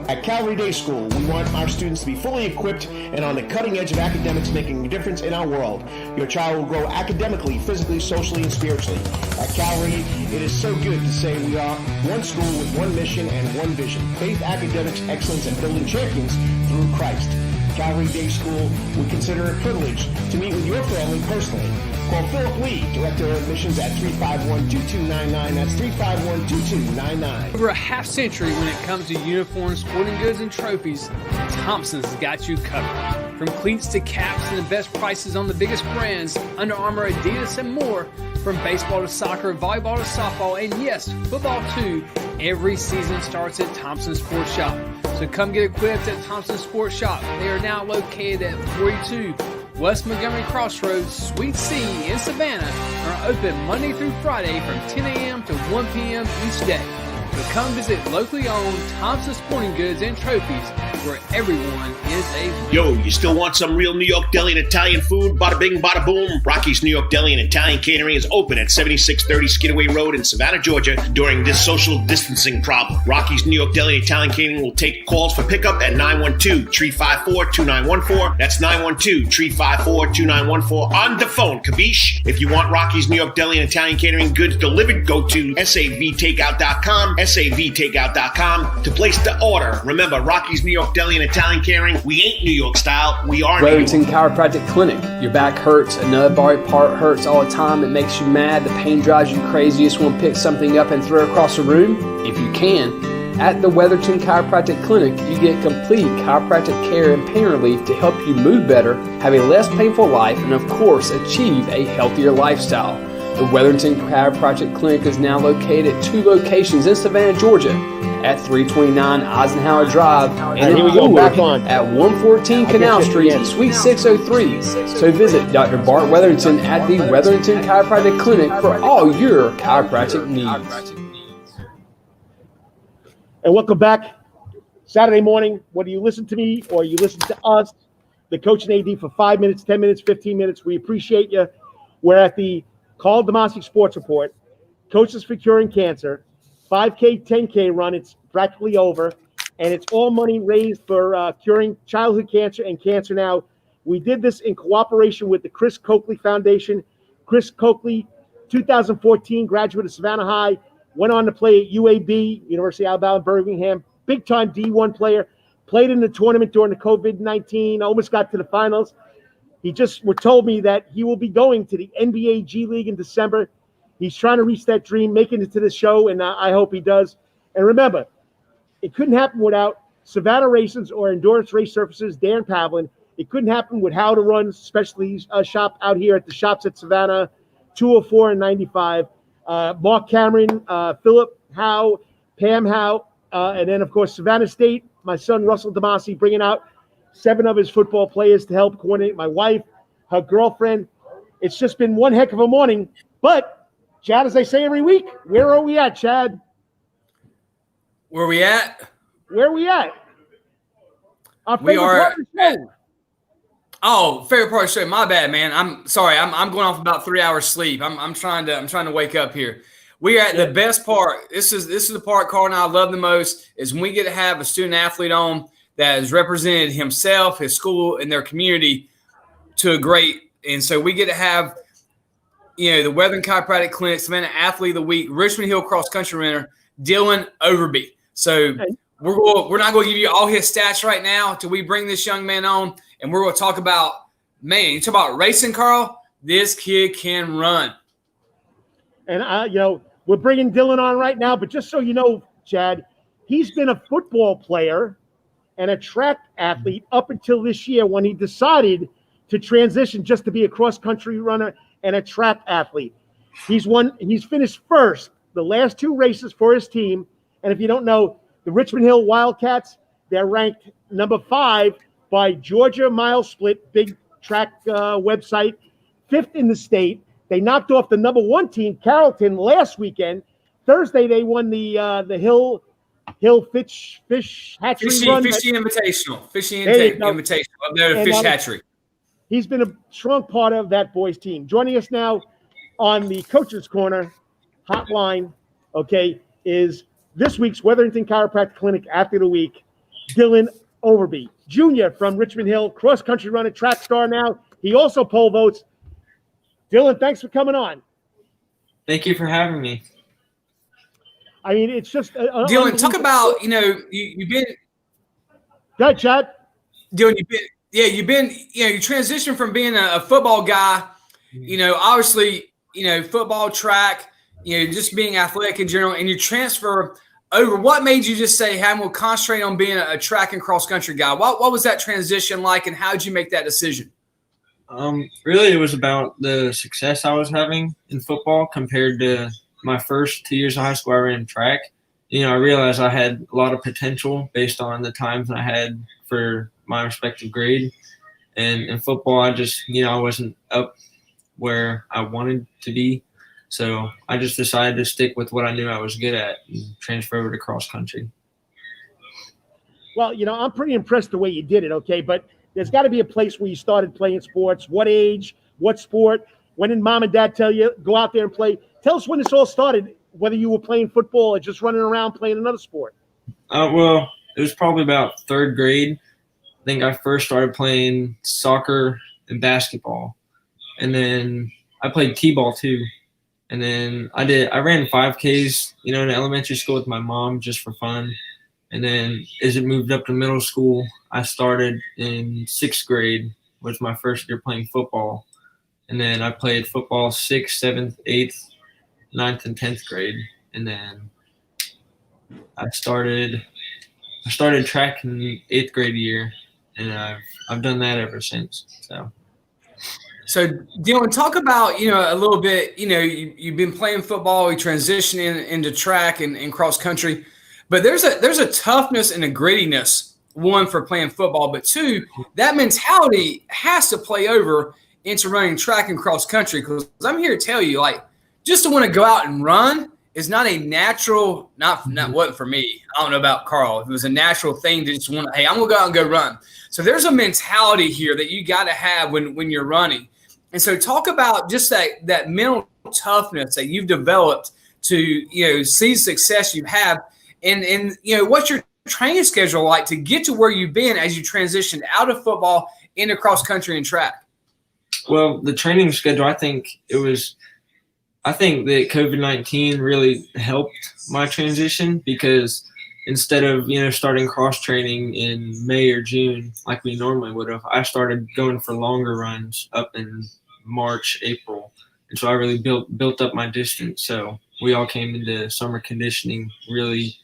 At Calvary Day School, we want our students to be fully equipped and on the cutting edge of academics, making a difference in our world. Your child will grow academically, physically, socially, and spiritually. At Calvary, it is so good to say we are one school with one mission and one vision: faith, academics, excellence, and building champions through Christ. Calvary Day School would consider it a privilege to meet with your family personally. Call Philip Lee, Director of Admissions, at 351-2299. That's 351-2299. Over a half century when it comes to uniforms, sporting goods, and trophies, Thompson's has got you covered. From cleats to caps and the best prices on the biggest brands, Under Armour, Adidas, and more. From baseball to soccer, volleyball to softball, and yes, football too. Every season starts at Thompson Sports Shop. So come get equipped at Thompson Sports Shop. They are now located at 42 West Montgomery Crossroads, Suite C in Savannah, and are open Monday through Friday from 10 a.m. to 1 p.m. each day. So come visit locally owned Thompson Sporting Goods and Trophies, where everyone is a winner. Yo, you still want some real New York deli and Italian food? Bada bing, bada boom. Rocky's New York Deli and Italian Catering is open at 7630 Skidaway Road in Savannah, Georgia during this social distancing problem. Rocky's New York Deli and Italian Catering will take calls for pickup at 912-354-2914. That's 912-354-2914 on the phone, capiche? If you want Rocky's New York Deli and Italian Catering goods delivered, go to savtakeout.com, savtakeout.com to place the order. Remember, Rocky's New York Deli and Italian Catering, we ain't New York style, we are New York. Weatherington Chiropractic Clinic. Your back hurts, another body part hurts all the time. It makes you mad. The pain drives you crazy. You just want to pick something up and throw it across the room? If you can. At the Wetherington Chiropractic Clinic, you get complete chiropractic care and pain relief to help you move better, have a less painful life, and of course, achieve a healthier lifestyle. The Wetherington Chiropractic Clinic is now located at 2 locations in Savannah, Georgia, at 329 Eisenhower Drive and in Coakley at 114 Canal Street, Suite 603. So visit Dr. Bart Wetherington at the Wetherington Chiropractic Clinic for all your chiropractic needs. And welcome back. Saturday morning, whether you listen to me or you listen to us, the coach and AD, for 5 minutes, 10 minutes, 15 minutes, we appreciate you. We're at the Karl DeMasi Sports Report. Coaches for Curing Cancer. 5K, 10K run. It's practically over. And it's all money raised for curing childhood cancer and cancer now. We did this in cooperation with the Chris Coakley Foundation. Chris Coakley, 2014 graduate of Savannah High, went on to play at UAB, University of Alabama, Birmingham. Big-time D1 player. Played in the tournament during the COVID-19. Almost got to the finals. He just told me that he will be going to the NBA G League in December. He's trying to reach that dream, making it to the show, and I hope he does. And remember, it couldn't happen without Savannah Races or Endurance Race Surfaces, Dan Pavlin. It couldn't happen with How to Run, especially shop out here at the shops at Savannah, 204 and 95. Mark Cameron, Philip Howe, Pam Howe, and then, of course, Savannah State, my son Russell DeMasi, bringing out 7 of his football players to help coordinate my wife, her girlfriend. It's just been one heck of a morning. But, Chad, as I say every week, where are we at, Chad? Where are we at? Where are we at? Our We favorite are part of the show. Oh, favorite part of the show. My bad, man. I'm sorry. I'm going off about 3 hours sleep. I'm trying to wake up here. We are at the best part. This is the part Carl and I love the most, is when we get to have a student athlete on that has represented himself, his school, and their community to a great. And so we get to have, the Weatherington Chiropractic Clinic, Savannah Athlete of the Week, Richmond Hill Cross Country Runner, Dylan Overbey. So we're not going to give you all his stats right now till we bring this young man on, and we're going to talk about, man, you talk about racing, Karl. This kid can run. And, we're bringing Dylan on right now, but just so you know, Chad, he's been a football player and a track athlete up until this year when he decided to transition just to be a cross-country runner and a track athlete. He's finished first the last 2 races for his team. And if you don't know, the Richmond Hill Wildcats, they're ranked number 5 by Georgia Mile Split, big track website, 5th in the state. They knocked off the number 1 team, Carrollton, last weekend. Thursday, they won the Hill Fish Hatchery Run. Fishing Invitational. Fishing Invitational up there at Fish Hatchery. He's been a strong part of that boys' team. Joining us now on the Coach's Corner hotline, is this week's Wetherington Chiropractic Clinic Athlete of the Week, Dylan Overbey, Jr. from Richmond Hill, cross-country runner, track star now. He also pole votes. Dylan, thanks for coming on. Thank you for having me. I mean, it's just Dylan. Talk about you've been. Go ahead, Chad. Dylan, you transitioned from being a football guy. Obviously, football, track. Just being athletic in general, and you transfer over. What made you just say, "Hey, I'm going to concentrate on being a track and cross country guy"? What was that transition like, and how did you make that decision? Really, it was about the success I was having in football compared to my first 2 years of high school. I ran track. I realized I had a lot of potential based on the times I had for my respective grade. And in football, I just, I wasn't up where I wanted to be. So I just decided to stick with what I knew I was good at and transfer over to cross country. Well, I'm pretty impressed the way you did it, but there's got to be a place where you started playing sports. What age? What sport? When did mom and dad tell you, go out there and play? Tell us when this all started, whether you were playing football or just running around playing another sport. Well, it was probably about 3rd grade. I think I first started playing soccer and basketball. And then I played t-ball too. And then I ran 5Ks, in elementary school with my mom just for fun. And then as it moved up to middle school, I started in 6th grade, was my first year playing football. And then I played football 6th, 7th, 8th, 9th, and 10th grade. And then I started track in the 8th grade year, and I've done that ever since. So Dylan, talk about, a little bit, you've been playing football, you transitioning into track and cross country, but there's a toughness and a grittiness, one, for playing football, but 2, that mentality has to play over into running track and cross country, because I'm here to tell you, just to want to go out and run is not a natural, not what for me. I don't know about Karl. It was a natural thing to just want to, hey, I'm going to go out and go run. So there's a mentality here that you got to have when you're running. And so talk about just that mental toughness that you've developed to, see success you have. And what's your training schedule like to get to where you've been as you transitioned out of football into cross country and track? Well, the training schedule, I think that COVID-19 really helped my transition, because instead of, starting cross training in May or June like we normally would have, I started going for longer runs up in March, April. And so I really built up my distance. So we all came into summer conditioning really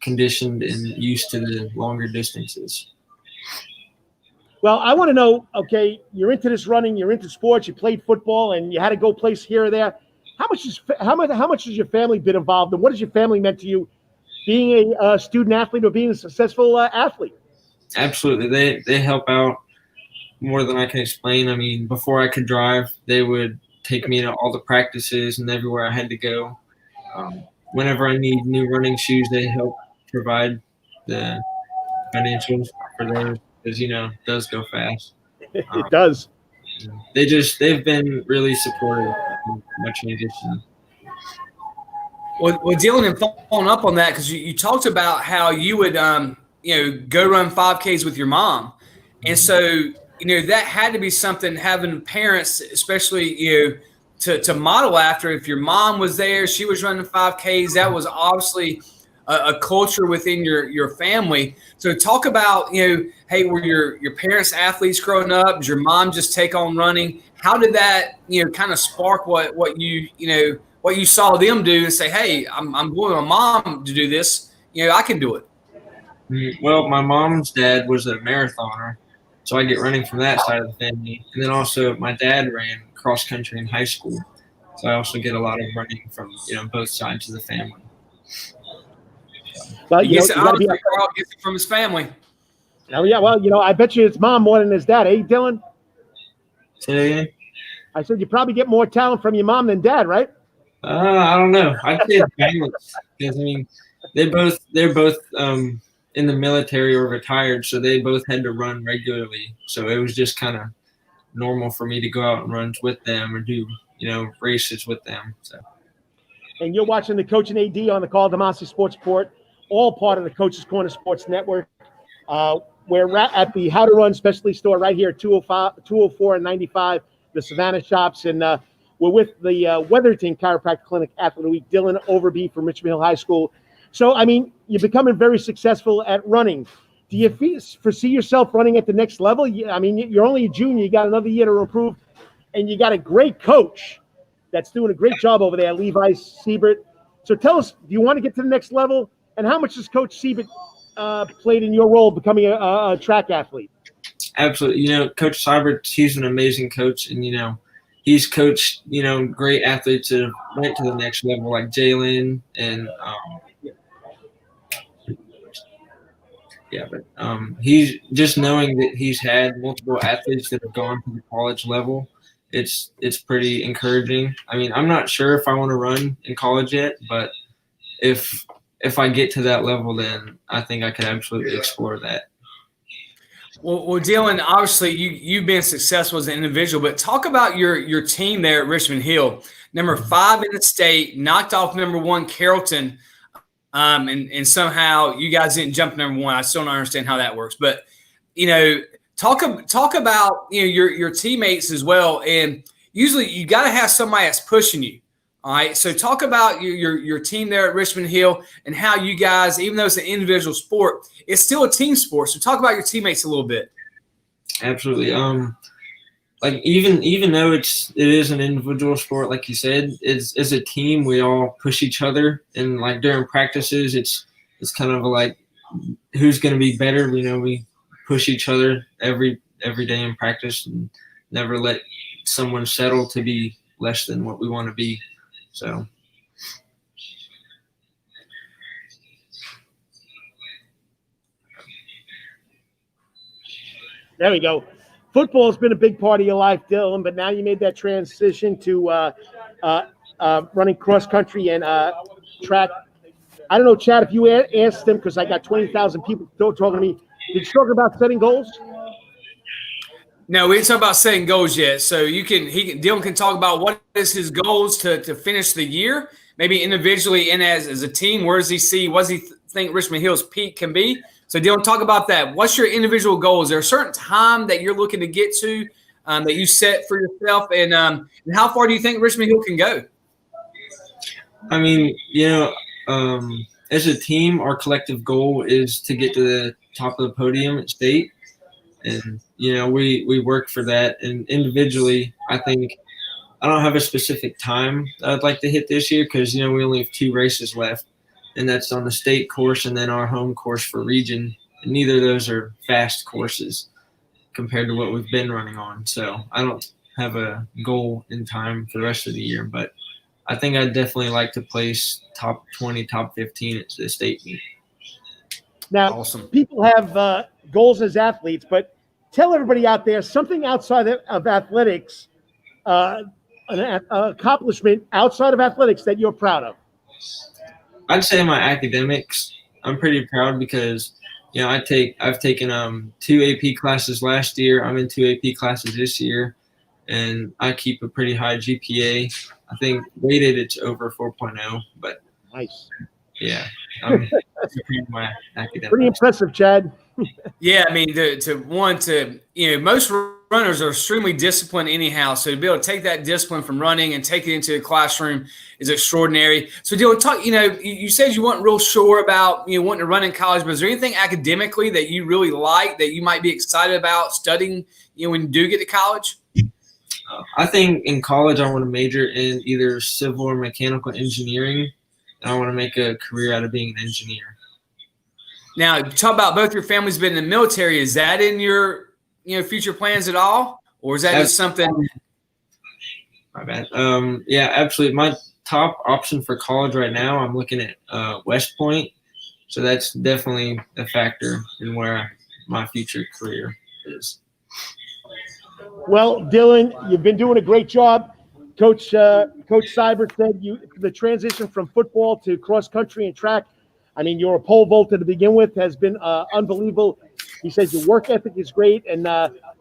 conditioned and used to the longer distances. Well, I want to know, you're into this running, you're into sports, you played football, and you had to go place here or there. How much has your family been involved, and what has your family meant to you, being a student athlete or being a successful athlete? Absolutely. They help out more than I can explain. I mean, before I could drive, they would take me to all the practices and everywhere I had to go. Whenever I need new running shoes, they help provide the financials for those, because, it does go fast. It does. They've been really supportive of my transition. Well, Dylan, and following up on that, because you talked about how you would, go run 5Ks with your mom. And so that had to be something, having parents, especially, to model after. If your mom was there, she was running 5Ks, that was obviously a culture within your family. So talk about, hey, were your parents athletes growing up? Did your mom just take on running? How did that, kind of spark what you saw them do and say, hey, I'm going with my mom to do this. I can do it. Well, my mom's dad was a marathoner, so I get running from that side of the family. And then also my dad ran cross country in high school, so I also get a lot of running from both sides of the family. Well, He gets it from his family. Oh yeah, well, I bet you it's mom more than his dad, eh, Dylan? Say that again? I said you probably get more talent from your mom than dad, right? I don't know. I'd say it's balance, because they're both in the military or retired, so they both had to run regularly. So it was just kind of normal for me to go out and run with them or do races with them. So. And you're watching the Coach and AD on the Karl DeMasi Sports Report, all part of the Coach's Corner Sports Network. We're at the How to Run Specialty Store right here at 204 and 95, the Savannah shops, and we're with the Wetherington Chiropractic Clinic Athlete of the Week, Dylan Overbey from Richmond Hill High School. So, you're becoming very successful at running. Do you foresee yourself running at the next level? You're only a junior. You got another year to improve, and you got a great coach that's doing a great job over there, Levi Siebert. So tell us, do you want to get to the next level? And how much has Coach Siebert played in your role becoming a track athlete? Absolutely. Coach Siebert, he's an amazing coach, and, he's coached, great athletes that have went to the next level, like Jalen and he's just knowing that he's had multiple athletes that have gone to the college level. It's pretty encouraging. I'm not sure if I want to run in college yet, but if I get to that level, then I think I could absolutely explore that. Well, Dylan, obviously you've been successful as an individual, but talk about your team there at Richmond Hill, number 5 in the state, knocked off number 1 Carrollton, and somehow you guys didn't jump number 1. I still don't understand how that works, but talk about your teammates as well, and usually you got to have somebody that's pushing you. All right, so talk about your team there at Richmond Hill and how you guys, even though it's an individual sport, it's still a team sport. So talk about your teammates a little bit. Absolutely. Even though it is an individual sport, like you said, as a team we all push each other, and like during practices, it's kind of like who's going to be better. We push each other every day in practice, and never let someone settle to be less than what we want to be. So. There we go. Football has been a big part of your life, Dylan, but now you made that transition to running cross country and track. I don't know, Chad, if you asked them, because I got 20,000 people talking to me. Did you talk about setting goals? No, we didn't talk about setting goals yet. So Dylan can talk about what is his goals to finish the year, maybe individually and as a team. Where does he see? What does he think Richmond Hill's peak can be? So Dylan, talk about that. What's your individual goals? Is there a certain time that you're looking to get to that you set for yourself, and how far do you think Richmond Hill can go? As a team, our collective goal is to get to the top of the podium at state. And, we work for that. And individually, I think I don't have a specific time I'd like to hit this year because, we only have 2 races left. And that's on the state course and then our home course for region. And neither of those are fast courses compared to what we've been running on. So I don't have a goal in time for the rest of the year. But I think I'd definitely like to place top 20, top 15 at the state meet. Now, awesome. People have goals as athletes, but tell everybody out there something outside of athletics, an accomplishment outside of athletics that you're proud of. I'd say my academics. I'm pretty proud because, I've taken 2 AP classes last year. I'm in 2 AP classes this year, and I keep a pretty high GPA. I think weighted it's over 4.0, but nice. Yeah, I'm proud of my academics. Pretty impressive, Chad. Yeah, I mean, most runners are extremely disciplined anyhow. So to be able to take that discipline from running and take it into the classroom is extraordinary. So Dylan, talk. You said you weren't real sure about wanting to run in college, but is there anything academically that you really like that you might be excited about studying when you do get to college? I think in college I want to major in either civil or mechanical engineering, and I want to make a career out of being an engineer. Now, talk about both your families being in the military. Is that in your future plans at all, or is that just something? My bad. Yeah, absolutely. My top option for college right now, I'm looking at West Point, so that's definitely a factor in where my future career is. Well, Dylan, you've been doing a great job. Coach Seibert said the transition from football to cross country and track. I mean, you're a pole vaulter to begin with, has been unbelievable. He says your work ethic is great, and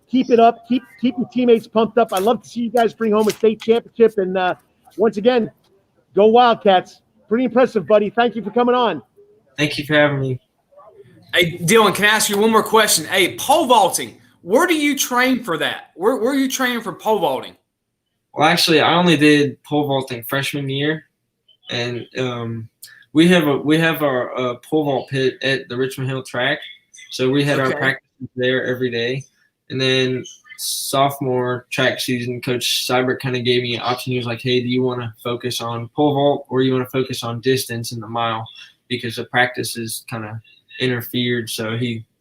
keep it up. Keep your teammates pumped up. I'd love to see you guys bring home a state championship. And once again, go Wildcats. Pretty impressive, buddy. Thank you for coming on. Thank you for having me. Hey, Dylan, can I ask you one more question? Hey, pole vaulting, where do you train for that? Where are you training for pole vaulting? Well, actually, I only did pole vaulting freshman year, and we have our pole vault pit at the Richmond Hill track, so we had our practices there every day. And then sophomore track season, Coach Seibert kind of gave me an option. He was like, "Hey, do you want to focus on pole vault or you want to focus on distance in the mile?" Because the practices kind of interfered, so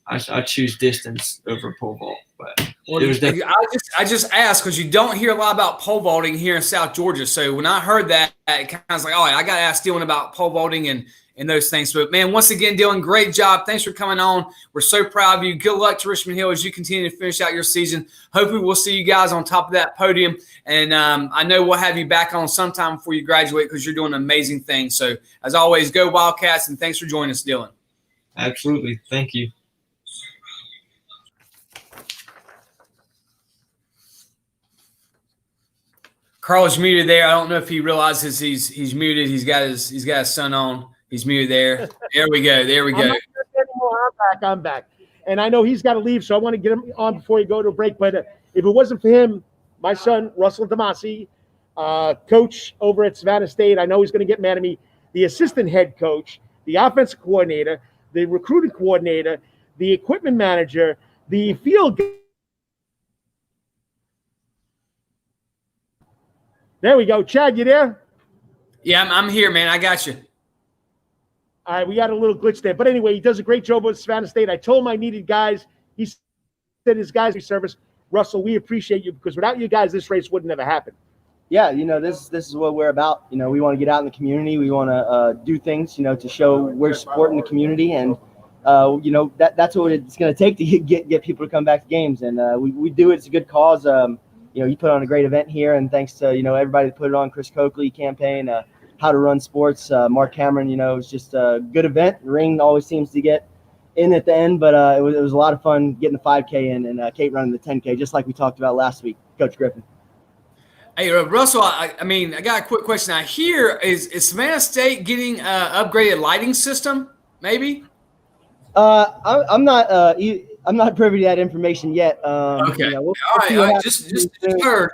I choose distance over pole vault. But it was definitely. I just asked because you don't hear a lot about pole vaulting here in South Georgia. So when I heard that, it kind of was like, oh, I got to ask Dylan about pole vaulting and those things. But, man, once again, Dylan, great job. Thanks for coming on. We're so proud of you. Good luck to Richmond Hill as you continue to finish out your season. Hopefully we'll see you guys on top of that podium. And I know we'll have you back on sometime before you graduate because you're doing amazing things. So, as always, go Wildcats, and thanks for joining us, Dylan. Absolutely. Thank you. Carl's muted there. I don't know if he realizes he's muted. He's got his son on. He's muted there. There we go. I'm back. And I know he's got to leave, so I want to get him on before you go to a break. But if it wasn't for him, my son, Russell DeMasi, coach over at Savannah State, I know he's going to get mad at me, the assistant head coach, the offensive coordinator, the recruiting coordinator, the equipment manager, the field. There we go. Chad, you there? Yeah, I'm here, man. I got you. All right, we got a little glitch there. But anyway, he does a great job with Savannah State. I told him I needed guys. He said his guys service. Russell, we appreciate you because without you guys, this race would never happen. Yeah, this is what we're about. We want to get out in the community. We want to do things, to show we're supporting the community. And, that's what it's going to take to get people to come back to games. And we do it. It's a good cause. You put on a great event here, and thanks to, everybody that put it on, Chris Coakley campaign, How to Run Sports, Mark Cameron, it was just a good event. The ring always seems to get in at the end, but it was a lot of fun getting the 5K in and Kate running the 10K, just like we talked about last week, Coach Griffin. Hey, Russell, I got a quick question. I hear, is Savannah State getting upgraded lighting system, maybe? I'm not privy to that information yet. Okay. All right. Just heard,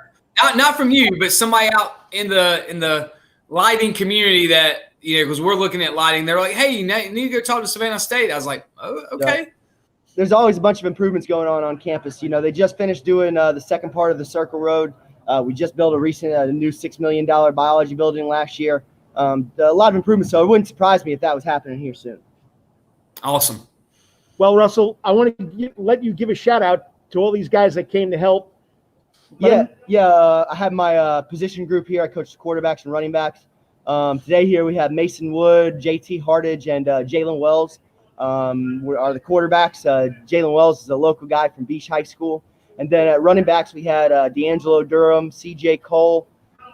not from you, but somebody out in the lighting community that, because we're looking at lighting. They're like, hey, you need to go talk to Savannah State. I was like, oh, okay. Yeah. There's always a bunch of improvements going on campus. They just finished doing the second part of the Circle Road. We just built a new $6 million biology building last year. A lot of improvements, so it wouldn't surprise me if that was happening here soon. Awesome. Well, Russell, I want to let you give a shout out to all these guys that came to help. I have my position group here. I coach the quarterbacks and running backs. Today here we have Mason Wood, JT Hartage, and Jalen Wells are the quarterbacks. Jalen Wells is a local guy from Beach High School. And then at running backs, we had D'Angelo Durham, CJ Cole,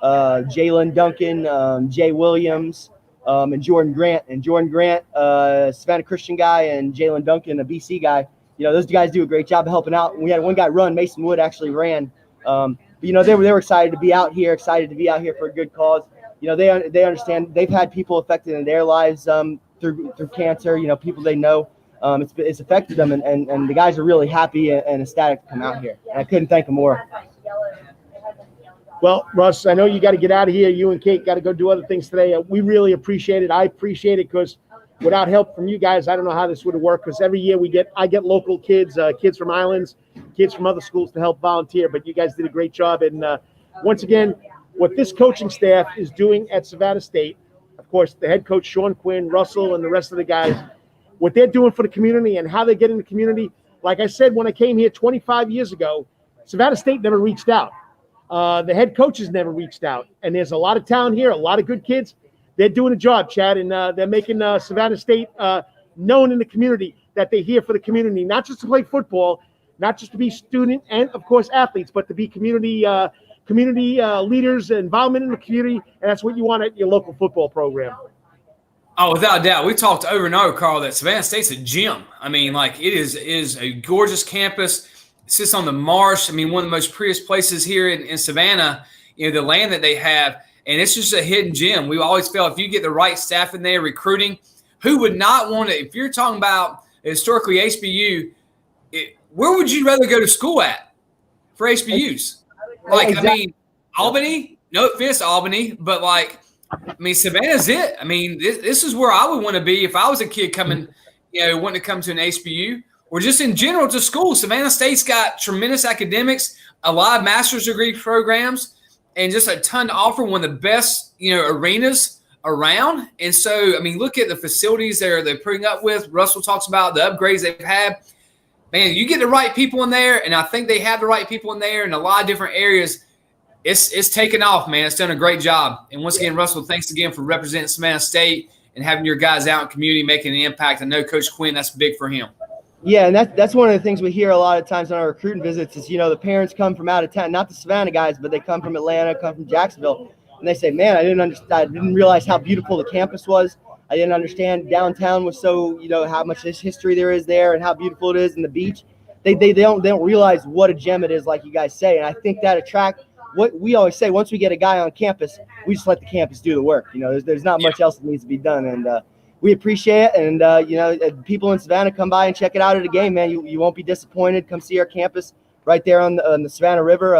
Jalen Duncan, Jay Williams, and Jordan Grant. And Jordan Grant, Savannah Christian guy, and Jalen Duncan, a BC guy. Those guys do a great job of helping out. And we had one guy run. Mason Wood actually ran. But they were excited to be out here, for a good cause. They understand they've had people affected in their lives through cancer. People they know. it's affected them, and the guys are really happy and ecstatic to come out here. And I couldn't thank them more. Well, Russ, I know you got to get out of here. You and Kate got to go do other things today. We really appreciate it. I appreciate it because without help from you guys, I don't know how this would have worked. Because every year I get local kids, kids from islands, kids from other schools to help volunteer. But you guys did a great job. And once again, what this coaching staff is doing at Savannah State, of course, the head coach Sean Quinn, Russell, and the rest of the guys, what they're doing for the community and how they get in the community. Like I said, when I came here 25 years ago, Savannah State never reached out. The head coaches never reached out, and there's a lot of talent here, a lot of good kids. They're doing a job, Chad, and they're making Savannah State known in the community that they're here for the community, not just to play football, not just to be student and, of course, athletes, but to be community leaders, involvement in the community, and that's what you want at your local football program. Oh, without a doubt. We talked over and over, Carl, that Savannah State's a gym. I mean, like, it is a gorgeous campus. It sits on the marsh. I mean, one of the most prettiest places here in Savannah, the land that they have. And it's just a hidden gem. We always felt if you get the right staff in there recruiting, who would not want to – if you're talking about historically HBU, where would you rather go to school at for HBUs? Like, exactly. I mean, Albany, no offense to Albany, but like, I mean, Savannah's it. I mean, this is where I would want to be if I was a kid coming, wanting to come to an HBU. Or just in general to school. Savannah State's got tremendous academics, a lot of master's degree programs, and just a ton to offer, one of the best, arenas around. And so, I mean, look at the facilities they're putting up with. Russell talks about the upgrades they've had. Man, you get the right people in there, and I think they have the right people in there in a lot of different areas. It's taken off, man. It's done a great job. And once again, Russell, thanks again for representing Savannah State and having your guys out in community making an impact. I know Coach Quinn, that's big for him. Yeah, and that's one of the things we hear a lot of times on our recruiting visits is, the parents come from out of town, not the Savannah guys, but they come from Atlanta, come from Jacksonville, and they say, man, I didn't realize how beautiful the campus was. I didn't understand downtown was so, how much history there is there and how beautiful it is, and the beach. They don't realize what a gem it is, like you guys say, and I think that attract what we always say. Once we get a guy on campus, we just let the campus do the work. There's not much else that needs to be done, and we appreciate it, and people in Savannah, come by and check it out at a game, man. You won't be disappointed. Come see our campus right there on the Savannah River,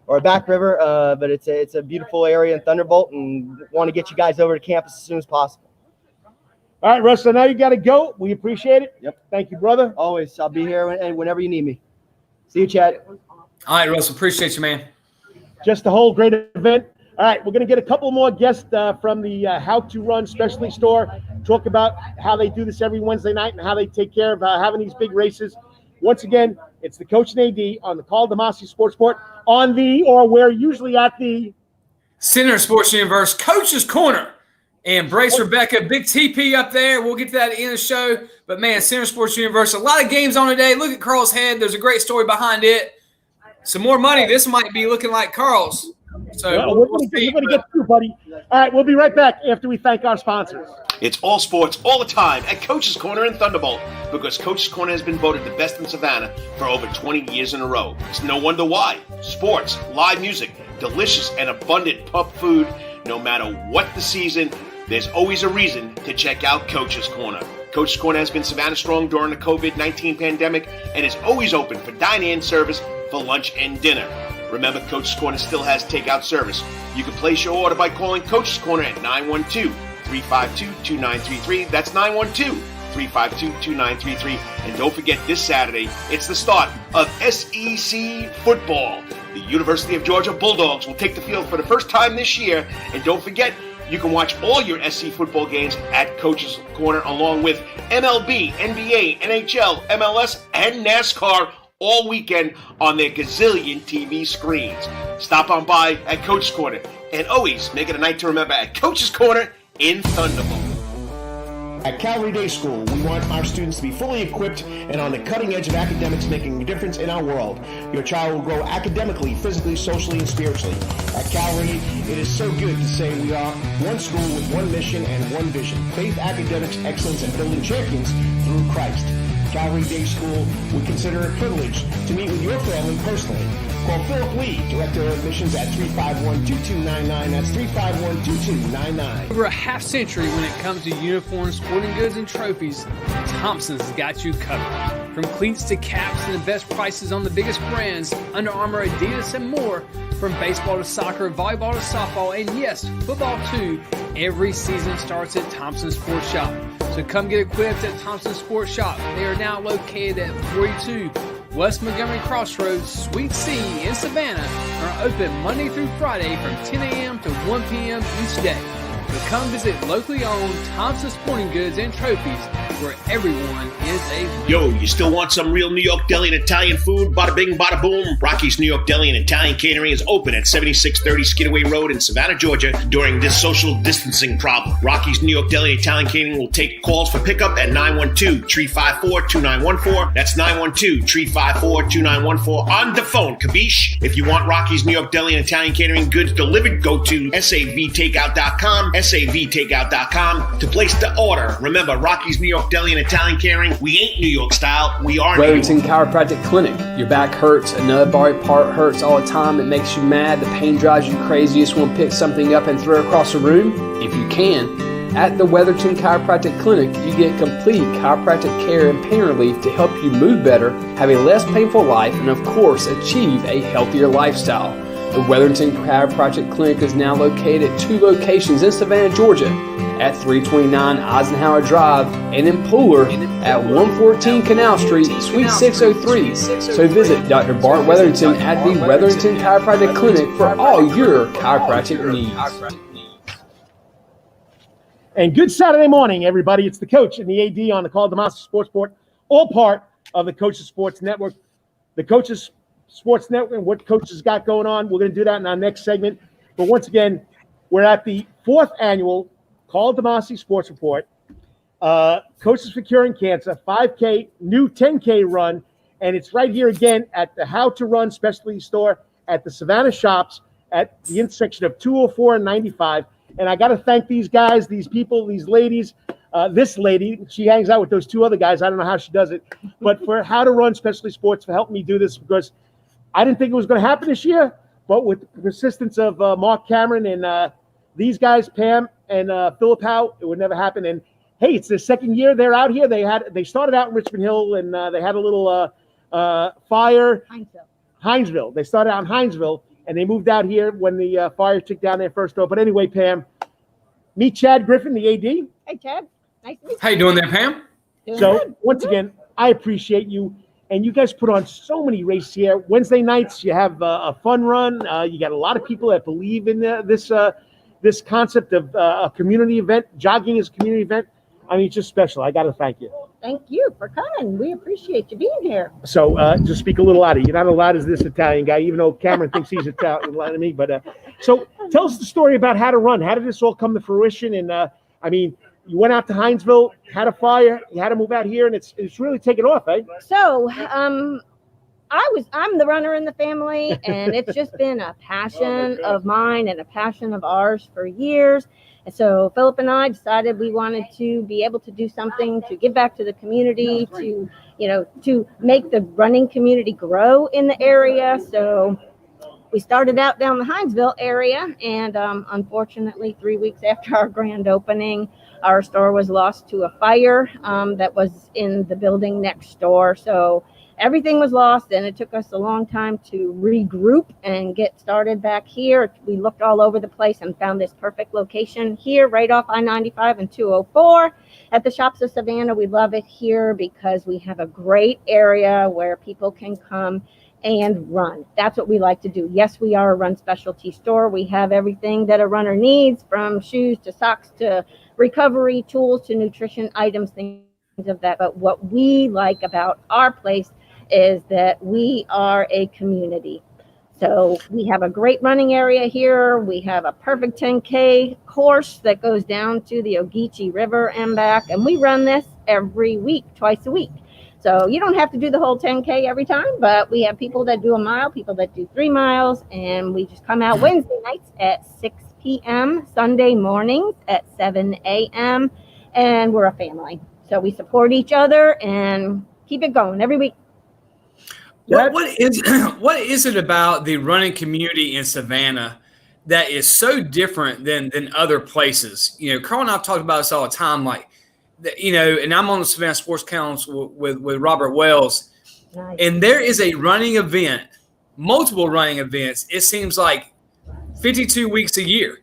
or Back River. But it's a beautiful area in Thunderbolt, and want to get you guys over to campus as soon as possible. All right, Russ. So now you got to go. We appreciate it. Yep. Thank you, brother. Always. I'll be here whenever you need me. See you, Chad. All right, Russell. Appreciate you, man. Just a whole great event. All right, we're going to get a couple more guests from the How to Run specialty store, talk about how they do this every Wednesday night and how they take care of having these big races. Once again, it's the Coach and AD on the Karl DeMasi Sports Sport we're usually at the Center Sports Universe Coach's Corner. And Brace Rebecca, big TP up there. We'll get to that at the end of the show. But, man, Center Sports Universe, a lot of games on today. Look at Carl's head. There's a great story behind it. Some more money. This might be looking like Carl's. So we're going to get through, buddy. All right, we'll be right back after we thank our sponsors. It's all sports, all the time at Coach's Corner in Thunderbolt because Coach's Corner has been voted the best in Savannah for over 20 years in a row. It's no wonder why. Sports, live music, delicious and abundant pub food. No matter what the season, there's always a reason to check out Coach's Corner. Coach's Corner has been Savannah strong during the COVID-19 pandemic and is always open for dine-in service for lunch and dinner. Remember, Coach's Corner still has takeout service. You can place your order by calling Coach's Corner at 912-352-2933. That's 912-352-2933. And don't forget, this Saturday, it's the start of SEC football. The University of Georgia Bulldogs will take the field for the first time this year. And don't forget, you can watch all your SC football games at Coach's Corner along with MLB, NBA, NHL, MLS, and NASCAR all weekend on their gazillion TV screens. Stop on by at Coach's Corner and always make it a night to remember at Coach's Corner in Thunderbolt. At Calvary Day School, we want our students to be fully equipped and on the cutting edge of academics, making a difference in our world. Your child will grow academically, physically, socially, and spiritually. At Calvary, it is so good to say we are one school with one mission and one vision: faith, academics, excellence, and building champions through Christ. Calvary Day School, we consider it a privilege to meet with your family personally. Call Philip Lee, Director of Admissions at 351-2299. That's 351-2299. Over a half century when it comes to uniforms, sporting goods, and trophies, Thompson's has got you covered. From cleats to caps and the best prices on the biggest brands, Under Armour, Adidas, and more. From baseball to soccer, volleyball to softball, and yes, football too. Every season starts at Thompson Sports Shop. So come get equipped at Thompson Sports Shop. They are now located at 42 West Montgomery Crossroads, Suite C in Savannah, are open Monday through Friday from 10 a.m. to 1 p.m. each day. So come visit locally owned Thompson Sporting Goods and Trophies, where everyone is a winner. Yo, you still want some real New York deli and Italian food? Bada bing, bada boom. Rocky's New York Deli and Italian Catering is open at 7630 Skidaway Road in Savannah, Georgia during this social distancing problem. Rocky's New York Deli and Italian Catering will take calls for pickup at 912-354-2914. That's 912-354-2914 on the phone, capiche? If you want Rocky's New York Deli and Italian Catering goods delivered, go to savtakeout.com, savtakeout.com to place the order. Remember, Rocky's New York Deli and Italian Catering, we ain't New York style, we are New Wetherington York. Chiropractic Clinic. Your back hurts, another body part hurts all the time. It makes you mad. The pain drives you crazy. You just want to pick something up and throw it across the room? If you can. At the Wetherington Chiropractic Clinic, you get complete chiropractic care and pain relief to help you move better, have a less painful life, and of course, achieve a healthier lifestyle. The Wetherington Chiropractic Clinic is now located at 2 locations in Savannah, Georgia, at 329 Eisenhower Drive and in Pooler at 114 Canal Street, Suite 603. So visit Dr. Bart Wetherington at the Wetherington Chiropractic Clinic for all your chiropractic needs. And good Saturday morning, everybody. It's the coach and the AD on the Karl DeMasi Sports Board, all part of the Coaches Sports Network. The Coaches Sports Network and what coaches got going on. We're going to do that in our next segment. But once again, we're at the 4th annual Karl DeMasi Sports Report. Coaches for Curing Cancer, 5K, new 10K run. And it's right here again at the How to Run specialty store at the Savannah Shops at the intersection of 204 and 95. And I got to thank these guys, these people, these ladies. This lady, she hangs out with those 2 other guys. I don't know how she does it. But for How to Run Specialty Sports for helping me do this, because I didn't think it was going to happen this year. But with the persistence of Mark Cameron and these guys, Pam and Philip Howe, it would never happen. And, hey, it's their 2nd year they're out here. They started out in Richmond Hill, and they had a little fire. Hinesville. They started out in Hinesville. And they moved out here when the fire took down their first door. But anyway, Pam, meet Chad Griffin, the AD. Hey, Chad. Nice to meet you. How you doing there, Pam? Doing So good. once again, I appreciate you. And you guys put on so many races here. Wednesday nights, you have a fun run. You got a lot of people that believe in this concept of a community event. Jogging is a community event. I mean, it's just special. I got to thank you. Thank you for coming. We appreciate you being here. So just speak a little louder. You're not as loud as this Italian guy, even though Cameron thinks he's Italian louder than me. But so tell us the story about How to Run. How did this all come to fruition? And I mean, you went out to Hinesville, had a fire, you had to move out here, and it's really taken off, eh? So I'm the runner in the family, and it's just been a passion of mine and a passion of ours for years. And so Philip and I decided we wanted to be able to do something to give back to the community, to make the running community grow in the area. So we started out down the Hinesville area, and unfortunately, 3 weeks after our grand opening, our store was lost to a fire that was in the building next door. So everything was lost, and it took us a long time to regroup and get started back here. We looked all over the place and found this perfect location here, right off I-95 and 204 at the Shops of Savannah. We love it here because we have a great area where people can come and run. That's what we like to do. Yes, we are a run specialty store. We have everything that a runner needs, from shoes to socks to recovery tools to nutrition items, things of that. But what we like about our place is that we are a community. So we have a great running area here. We have a perfect 10K course that goes down to the Ogeechee River and back. And we run this every week, twice a week. So you don't have to do the whole 10K every time, but we have people that do a mile, people that do 3 miles, and we just come out Wednesday nights at 6 p.m., Sunday mornings at 7 a.m., and we're a family. So we support each other and keep it going every week. What is it about the running community in Savannah that is so different than other places? You know, Carl and I've talked about this all the time, like, you know, and I'm on the Savannah Sports Council with Robert Wells, Nice. and there is a running event, multiple running events. It seems like 52 weeks a year.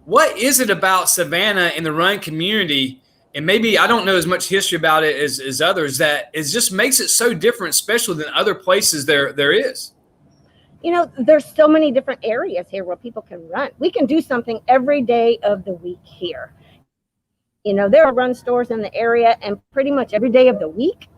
What is it about Savannah and the running community? And maybe I don't know as much history about it as others, that it just makes it so different, especially than other places there is. You know, there's so many different areas here where people can run. We can do something every day of the week here. You know, there are run stores in the area, and pretty much every day of the week,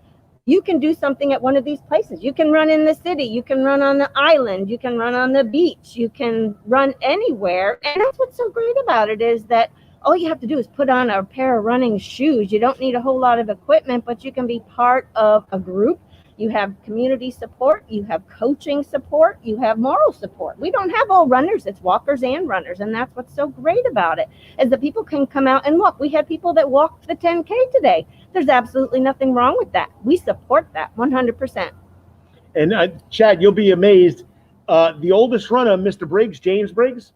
you can do something at one of these places. You can run in the city, you can run on the island, you can run on the beach, you can run anywhere. And that's what's so great about it, is that all you have to do is put on a pair of running shoes. You don't need a whole lot of equipment, but you can be part of a group. You have community support, you have coaching support, you have moral support. We don't have all runners, it's walkers and runners. And that's what's so great about it, is that people can come out and walk. We had people that walked the 10K today. There's absolutely nothing wrong with that. We support that 100%. And Chad, you'll be amazed. The oldest runner, Mr. Briggs, James Briggs?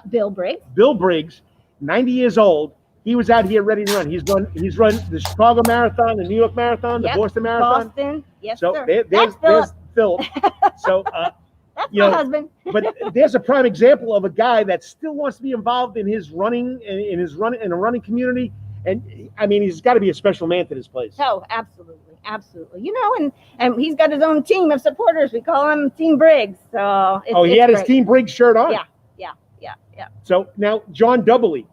Bill Briggs. Bill Briggs, 90 years old. He was out here ready to run. He's run the Chicago Marathon, the New York Marathon, the Boston Marathon. Boston, yes, so sir. There's Phil. So that's you know, my husband. But there's a prime example of a guy that still wants to be involved in his running, in a running community. And I mean, he's got to be a special man to this place. Oh, absolutely, absolutely. You know, and he's got his own team of supporters. We call him Team Briggs. So he had his Team Briggs shirt on. Yeah. So now John Doubley,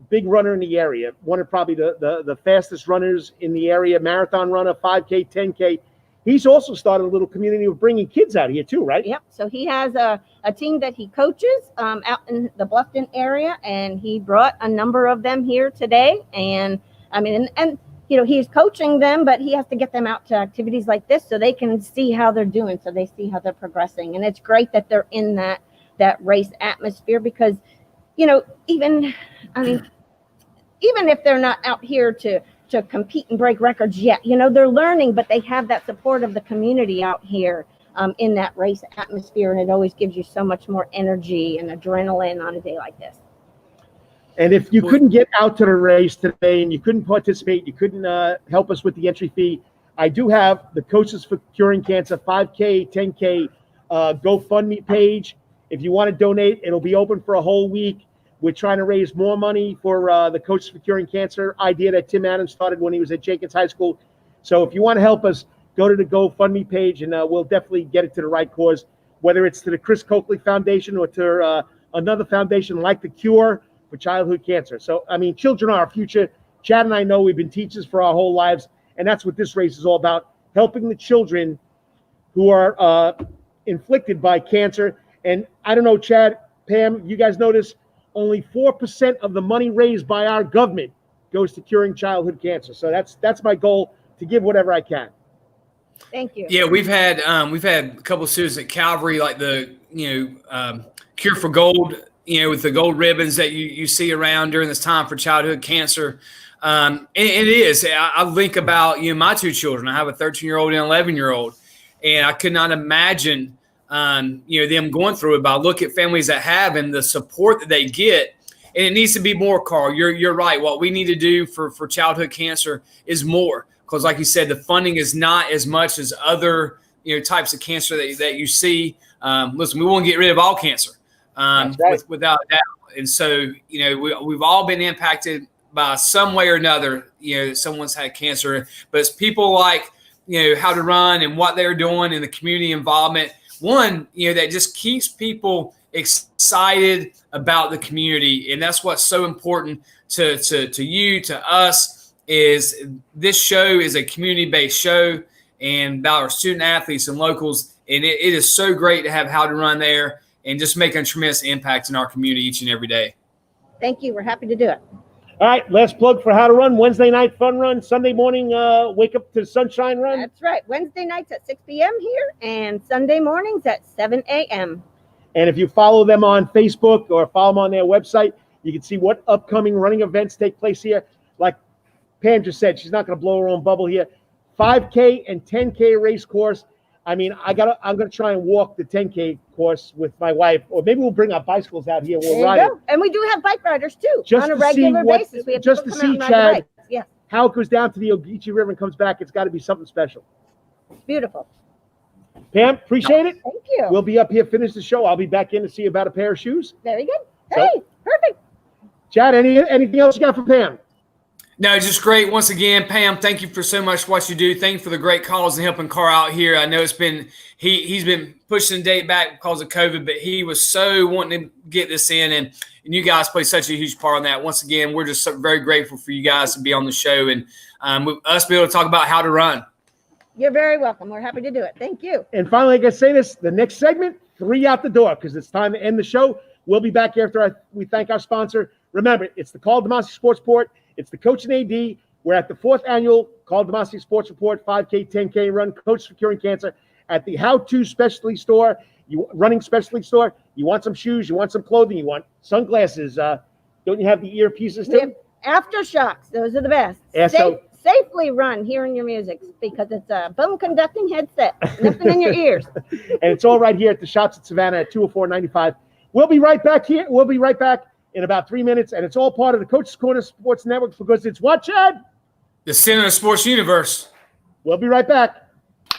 big runner in the area, one of probably the fastest runners in the area, marathon runner, 5K, 10K. He's also started a little community of bringing kids out here too, right? Yep. So he has a team that he coaches out in the Bluffton area, and he brought a number of them here today. And I mean, and you know, he's coaching them, but he has to get them out to activities like this so they can see how they're doing, so they see how they're progressing. And it's great that they're in that race atmosphere, because, you know, even if they're not out here to compete and break records yet, you know, they're learning, but they have that support of the community out here in that race atmosphere. And it always gives you so much more energy and adrenaline on a day like this. And if you couldn't get out to the race today and you couldn't participate, you couldn't help us with the entry fee, I do have the Coaches for Curing Cancer 5K, 10K GoFundMe page. If you want to donate, it'll be open for a whole week. We're trying to raise more money for the Coaches for Curing Cancer idea that Tim Adams started when he was at Jenkins High School. So if you want to help us, go to the GoFundMe page, and we'll definitely get it to the right cause, whether it's to the Chris Coakley Foundation or to another foundation like the Cure for Childhood Cancer. So, I mean, children are our future. Chad and I know we've been teachers for our whole lives, and that's what this race is all about, helping the children who are inflicted by cancer. And I don't know, Chad, Pam, you guys notice only 4% of the money raised by our government goes to curing childhood cancer. So that's my goal, to give whatever I can. Thank you. Yeah, we've had a couple of students at Calvary, like the Cure for Gold, with the gold ribbons that you see around during this time for childhood cancer. And it is. I think about my two children. I have a 13-year-old and an 11-year-old, and I could not imagine them going through it. But I look at families that have, and the support that they get, and it needs to be more, Carl. You're right. What we need to do for childhood cancer is more, because like you said, the funding is not as much as other types of cancer that you see. Listen, we want to get rid of all cancer, right, without a doubt. And so we've all been impacted by some way or another. Someone's had cancer, but it's people like How to Run and what they're doing in the community involvement. One, that just keeps people excited about the community. And that's what's so important to you, to us, is this show is a community-based show and about our student athletes and locals. And it is so great to have How to Run there and just making a tremendous impact in our community each and every day. Thank you. We're happy to do it. All right, last plug for How to Run. Wednesday night fun run, Sunday morning wake up to the sunshine run. That's right. Wednesday nights at 6 p.m. here, and Sunday mornings at 7 a.m. And if you follow them on Facebook or follow them on their website, you can see what upcoming running events take place here. Like Pam just said, she's not going to blow her own bubble here. 5K and 10K race course. I mean, I'm gonna try and walk the 10K course with my wife, or maybe we'll bring our bicycles out here. We'll ride it. And we do have bike riders too Just on a to see regular what- basis. We have just people to come see, out and ride Chad, the bikes. Yeah, how it goes down to the Ogeechee River and comes back. It's got to be something special. beautiful. Pam, appreciate it. Thank you. We'll be up here, finish the show. I'll be back in to see you about a pair of shoes. Very good. So- Hey, perfect. Chad, anything else you got for Pam? No, just great. Once again, Pam, thank you for so much for what you do. Thank you for the great calls and helping Carl out here. I know it's been he's been pushing the date back because of COVID, but he was so wanting to get this in, and you guys play such a huge part on that. Once again, we're just so very grateful for you guys to be on the show and us be able to talk about how to run. You're very welcome. We're happy to do it. Thank you. And finally, I gotta say this: the next segment, 3 out the door, because it's time to end the show. We'll be back after we thank our sponsor. Remember, it's the Karl DeMasi Sports Report. It's the Coach and AD. We're at the 4th annual Karl DeMasi Sports Report 5K, 10K run, Coach for Curing Cancer at the How-To Specialty Store, running specialty store. You want some shoes, you want some clothing, you want sunglasses. Don't you have the earpieces We too? have aftershocks. Those are the best. Yeah, so- Safely run hearing your music because it's a bone conducting headset. Nothing in your ears. And it's all right here at the shops at Savannah at 204-95. We'll be right back here. We'll be right back in about 3 minutes, and it's all part of the Coach's Corner Sports Network because it's what, Chad? The center of sports universe. We'll be right back.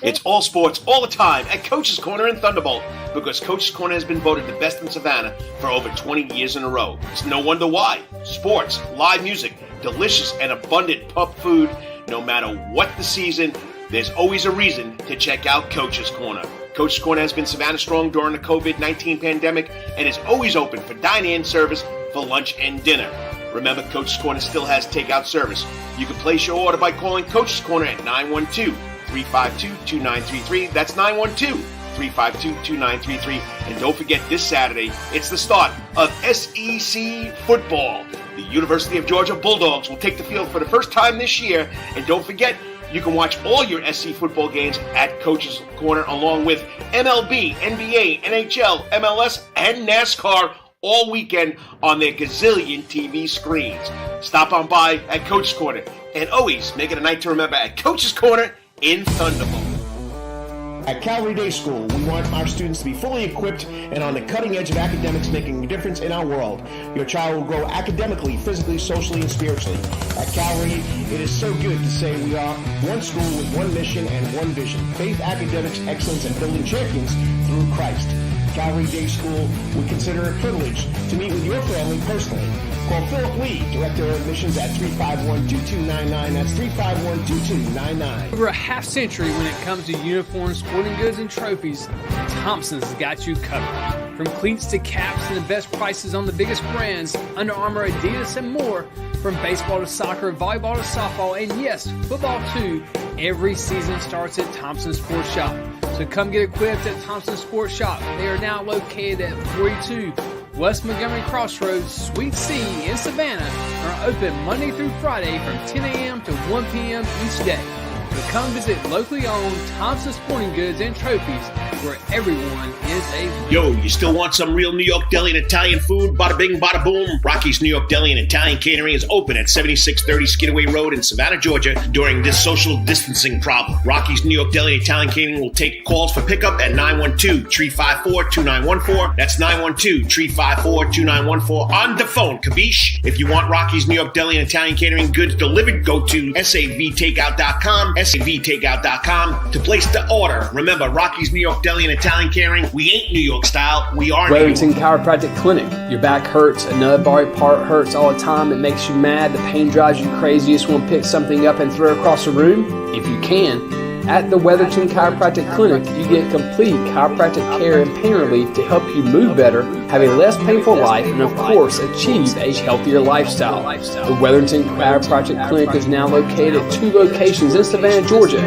It's all sports, all the time at Coach's Corner in Thunderbolt because Coach's Corner has been voted the best in Savannah for over 20 years in a row. It's no wonder why. Sports, live music, delicious and abundant pub food. No matter what the season, there's always a reason to check out Coach's Corner. Coach's Corner has been Savannah strong during the COVID-19 pandemic and is always open for dine-in service for lunch and dinner. Remember, Coach's Corner still has takeout service. You can place your order by calling Coach's Corner at 912-352-2933. That's 912-352-2933. And don't forget, this Saturday, it's the start of SEC football. The University of Georgia Bulldogs will take the field for the first time this year. And don't forget, you can watch all your SC football games at Coach's Corner along with MLB, NBA, NHL, MLS, and NASCAR all weekend on their gazillion TV screens. Stop on by at Coach's Corner and always make it a night to remember at Coach's Corner in Thunderbolt. At Calvary Day School, we want our students to be fully equipped and on the cutting edge of academics, making a difference in our world. Your child will grow academically, physically, socially, and spiritually. At Calvary, it is so good to say we are one school with one mission and one vision: faith, academics, excellence, and building champions through Christ. Calvary Day School would consider it a privilege to meet with your family personally. Call Philip Lee, Director of Admissions at 351-2299. That's 351-2299. Over a half century when it comes to uniforms, sporting goods, and trophies, Thompson's has got you covered. From cleats to caps and the best prices on the biggest brands, Under Armour, Adidas, and more. From baseball to soccer, volleyball to softball, and yes, football too. Every season starts at Thompson Sports Shop. So come get equipped at Thompson Sports Shop. They are now located at 42 West Montgomery Crossroads, Suite C in Savannah, are open Monday through Friday from 10 a.m. to 1 p.m. each day. So come visit locally owned Thompson Sporting Goods and Trophies, where everyone is a winner. Yo, you still want some real New York deli and Italian food? Bada bing, bada boom. Rocky's New York Deli and Italian Catering is open at 7630 Skidaway Road in Savannah, Georgia during this social distancing problem. Rocky's New York Deli and Italian Catering will take calls for pickup at 912-354-2914. That's 912-354-2914 on the phone, capiche? If you want Rocky's New York Deli and Italian Catering goods delivered, go to savtakeout.com, savtakeout.com to place the order. Remember, Rocky's New York Deli and Italian Catering, we ain't New York style, we are New Wetherington York. Chiropractic Clinic. Your back hurts, another body part hurts all the time. It makes you mad. The pain drives you crazy. You just want to pick something up and throw it across the room. If you can, at the Wetherington Chiropractic Clinic, you get complete chiropractic care and pain relief to help you move better, have a less painful life, and of course, achieve a healthier lifestyle. The Wetherington Chiropractic Clinic is now located at 2 locations in Savannah, Georgia,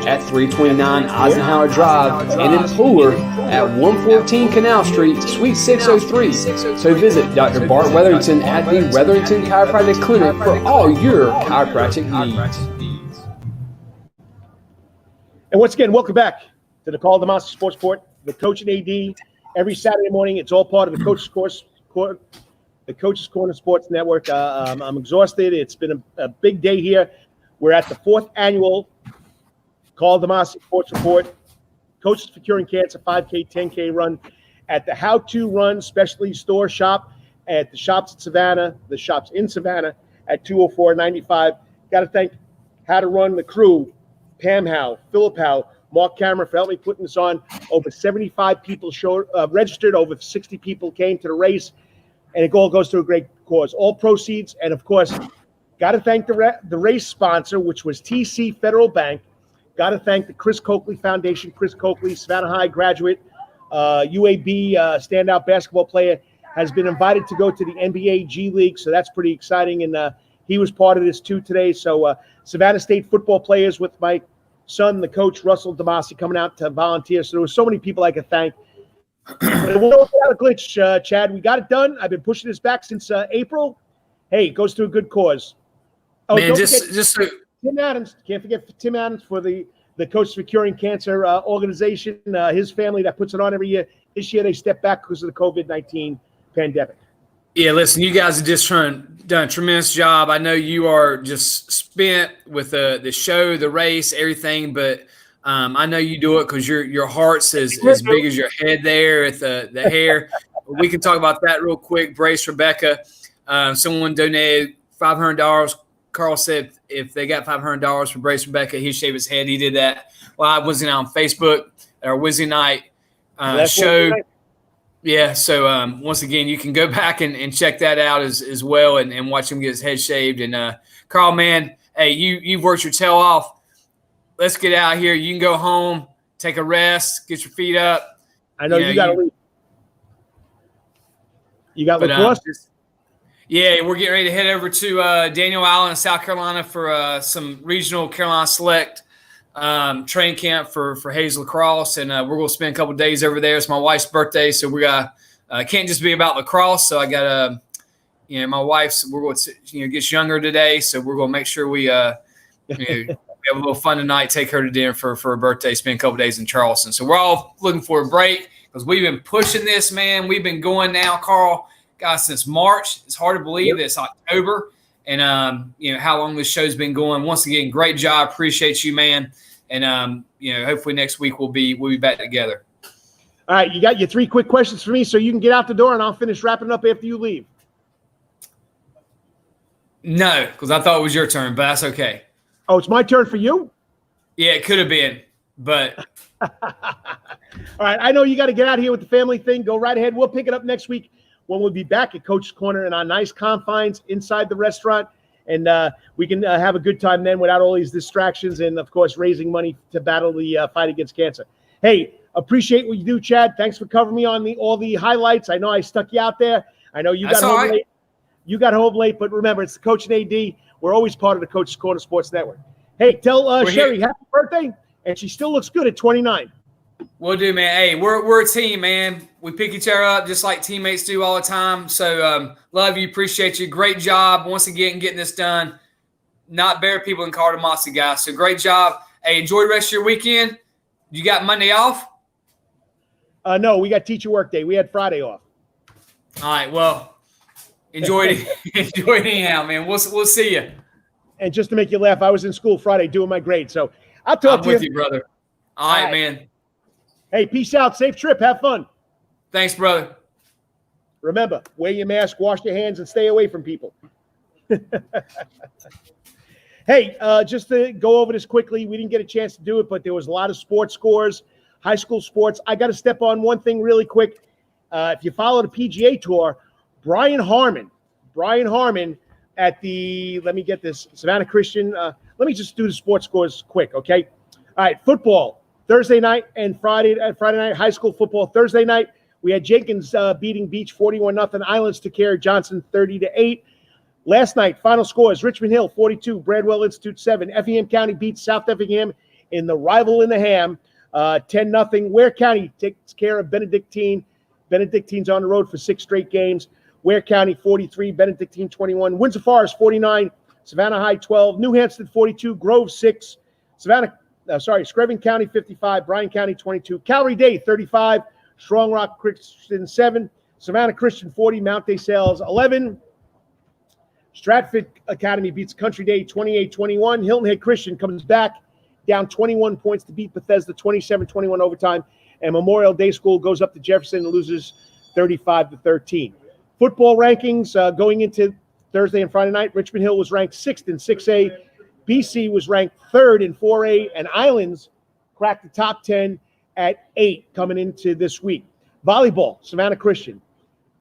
at 329 Eisenhower Drive and in Pooler at 114 Canal Street, Suite 603. So visit Dr. Bart Wetherington at the Wetherington Chiropractic Clinic for all your chiropractic needs. And once again, welcome back to the Karl DeMasi Sports Report, the Coach and AD. Every Saturday morning, it's all part of the Coach's Corner Sports Network. I'm exhausted. It's been a big day here. We're at the 4th annual Karl DeMasi Sports Report. Coaches for Curing Cancer 5K, 10K run at the How To Run Specialty Store Shop at the shops at Savannah, the shops in Savannah at 204-95. Got to thank How To Run, the crew, Pam Howe, Philip Howe, Mark Cameron for helping me putting this on. Over 75 people registered, over 60 people came to the race, and it all goes to a great cause. All proceeds, and of course, got to thank the race sponsor, which was TC Federal Bank. Got to thank the Chris Coakley Foundation. Chris Coakley, Savannah High graduate, UAB standout basketball player, has been invited to go to the NBA G League, so that's pretty exciting, and he was part of this too today. So Savannah State football players with my son, the coach, Russell DeMasi, coming out to volunteer. So there were so many people I could thank. But it went without a glitch, Chad. We got it done. I've been pushing this back since April. Hey, it goes to a good cause. Oh, man, just Tim Adams. Can't forget Tim Adams for the Coaches for Curing Cancer organization. His family that puts it on every year. This year they stepped back because of the COVID-19 pandemic. Yeah, listen, you guys have just done a tremendous job. I know you are just spent with the show, the race, everything, but I know you do it because your heart's as big as your head there at the hair. We can talk about that real quick. Brace Rebecca. Someone donated $500. Karl said if they got $500 for Brace Rebecca, he'd shave his head. He did that while I was on Facebook at our Wednesday night show. Yeah, so once again, you can go back and check that out as well and watch him get his head shaved. And Karl, man, hey, you've worked your tail off. Let's get out here. You can go home, take a rest, get your feet up. I know you got to leave. You got lacrosse? Yeah, we're getting ready to head over to Daniel Island, South Carolina for some regional Carolina Select training camp for Hayes Lacrosse, and we're going to spend a couple of days over there. It's my wife's birthday, so we got can't just be about lacrosse. So I got my wife's. We're going to gets younger today, so we're going to make sure we have a little fun tonight. Take her to dinner for her birthday. Spend a couple of days in Charleston. So we're all looking for a break because we've been pushing this, man. We've been going now, Karl. Guys, since March. It's hard to believe that it's October, and how long this show's been going. Once again, great job. Appreciate you, man. And hopefully next week we'll be back together. All right, you got your 3 quick questions for me, so you can get out the door, and I'll finish wrapping up after you leave. No, because I thought it was your turn, but that's okay. Oh, it's my turn for you? Yeah, it could have been, but. All right, I know you got to get out here with the family thing. Go right ahead. We'll pick it up next week when we'll be back at Coach's Corner in our nice confines inside the restaurant. And we can have a good time then without all these distractions and, of course, raising money to battle the fight against cancer. Hey, appreciate what you do, Chad. Thanks for covering me on all the highlights. I know I stuck you out there. I know you got home late. You got home late, but remember, it's the Coach and AD. We're always part of the Coach's Corner Sports Network. Hey, tell Sherry happy birthday, and she still looks good at 29. Will do, man. Hey, we're a team, man. We pick each other up just like teammates do all the time. So love you, appreciate you. Great job once again getting this done. Not better people than Karl DeMasi, guys. So great job. Hey, enjoy the rest of your weekend. You got Monday off? No, we got teacher work day. We had Friday off. All right, well, enjoy it. Enjoy it anyhow, man. We'll see you. And just to make you laugh, I was in school Friday doing my grade. So I'll talk to you. I'm with you, brother. All right, man. Hey, peace out. Safe trip. Have fun. Thanks, brother. Remember, wear your mask, wash your hands, and stay away from people. Hey, just to go over this quickly, we didn't get a chance to do it, but there was a lot of sports scores, high school sports. I got to step on one thing really quick. If you follow the PGA Tour, Brian Harmon at the, let me get this, Savannah Christian. Let me just do the sports scores quick, okay? All right, football. Thursday night and Friday night, high school football. Thursday night, we had Jenkins beating Beach 41-0. Islands took care of Johnson 30-8. Last night, final scores: Richmond Hill 42, Bradwell Institute 7. Effingham County beats South Effingham in the rival in the Ham 10-0. Ware County takes care of Benedictine. Benedictine's on the road for 6 straight games. Ware County 43, Benedictine 21. Windsor Forest 49, Savannah High 12. New Hampstead 42, Grove 6. Screven County 55, Bryan County 22, Calvary Day 35, Strong Rock Christian 7, Savannah Christian 40, Mount Des Sales 11. Stratford Academy beats Country Day 28-21. Hilton Head Christian comes back down 21 points to beat Bethesda 27-21 overtime. And Memorial Day School goes up to Jefferson and loses 35-13. Football rankings going into Thursday and Friday night. Richmond Hill was ranked 6th in 6A. BC was ranked 3rd in 4A. And Islands cracked the top 10 at 8 coming into this week. Volleyball, Savannah Christian,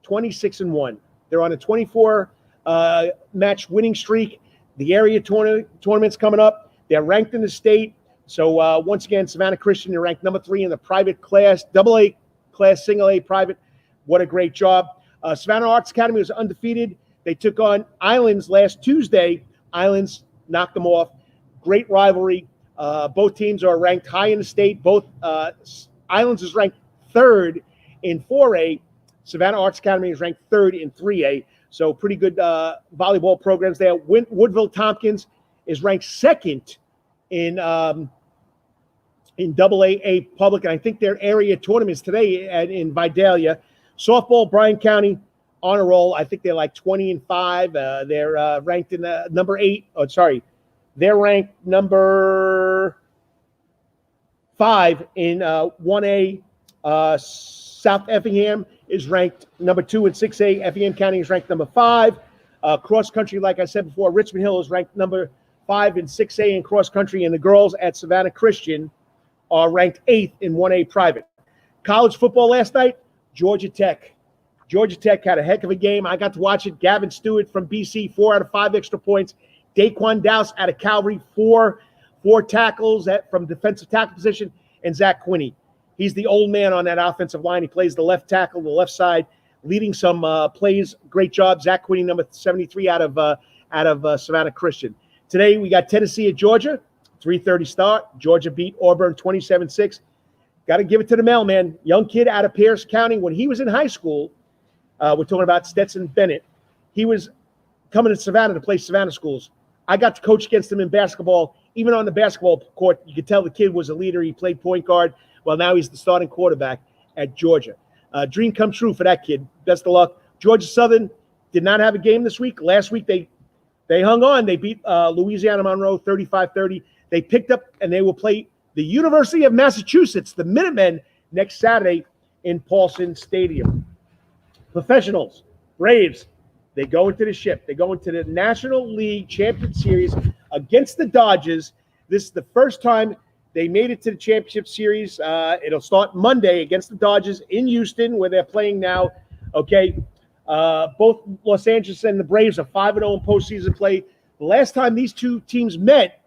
26-1. They're on a 24-match winning streak. The area tournament's coming up. They're ranked in the state. So once again, Savannah Christian, they're ranked number 3 in the private class, AA class, single A private. What a great job. Savannah Arts Academy was undefeated. They took on Islands last Tuesday. Islands knocked them off. Great rivalry. Both teams are ranked high in the state. Both Islands is ranked 3rd in 4A. Savannah Arts Academy is ranked 3rd in 3A. So pretty good volleyball programs there. Woodville Tompkins is ranked 2nd in AAA public. And I think their area tournaments today in Vidalia. Softball, Bryan County on a roll. I think they're like 20-5. They're ranked in number 8. Oh, sorry. They're ranked number 5 in 1A. South Effingham is ranked number 2 in 6A. Effingham County is ranked number 5. Cross country, like I said before, Richmond Hill is ranked number 5 in 6A in cross country. And the girls at Savannah Christian are ranked 8th in 1A private. College football last night, Georgia Tech. Georgia Tech had a heck of a game. I got to watch it. Gavin Stewart from BC, 4 out of 5 extra points. Daquan Dowse out of Calvary, 4 tackles from defensive tackle position. And Zach Quinney. He's the old man on that offensive line. He plays the left tackle, the left side, leading some plays. Great job. Zach Quinney, number 73 out of Savannah Christian. Today we got Tennessee at Georgia, 3:30 start. Georgia beat Auburn 27-6. Got to give it to the mailman. Young kid out of Pierce County. When he was in high school, we're talking about Stetson Bennett. He was coming to Savannah to play Savannah schools. I got to coach against him in basketball. Even on the basketball court, you could tell the kid was a leader. He played point guard. Well, now he's the starting quarterback at Georgia. Dream come true for that kid. Best of luck. Georgia Southern did not have a game this week. Last week, they hung on. They beat Louisiana Monroe 35-30. They picked up, and they will play the University of Massachusetts, the Minutemen, next Saturday in Paulson Stadium. Professionals, Braves, they go into the ship. They go into the National League Championship Series against the Dodgers. This is the first time they made it to the championship series. It'll start Monday against the Dodgers in Houston, where they're playing now. Okay, both Los Angeles and the Braves are 5-0 in postseason play. The last time these two teams met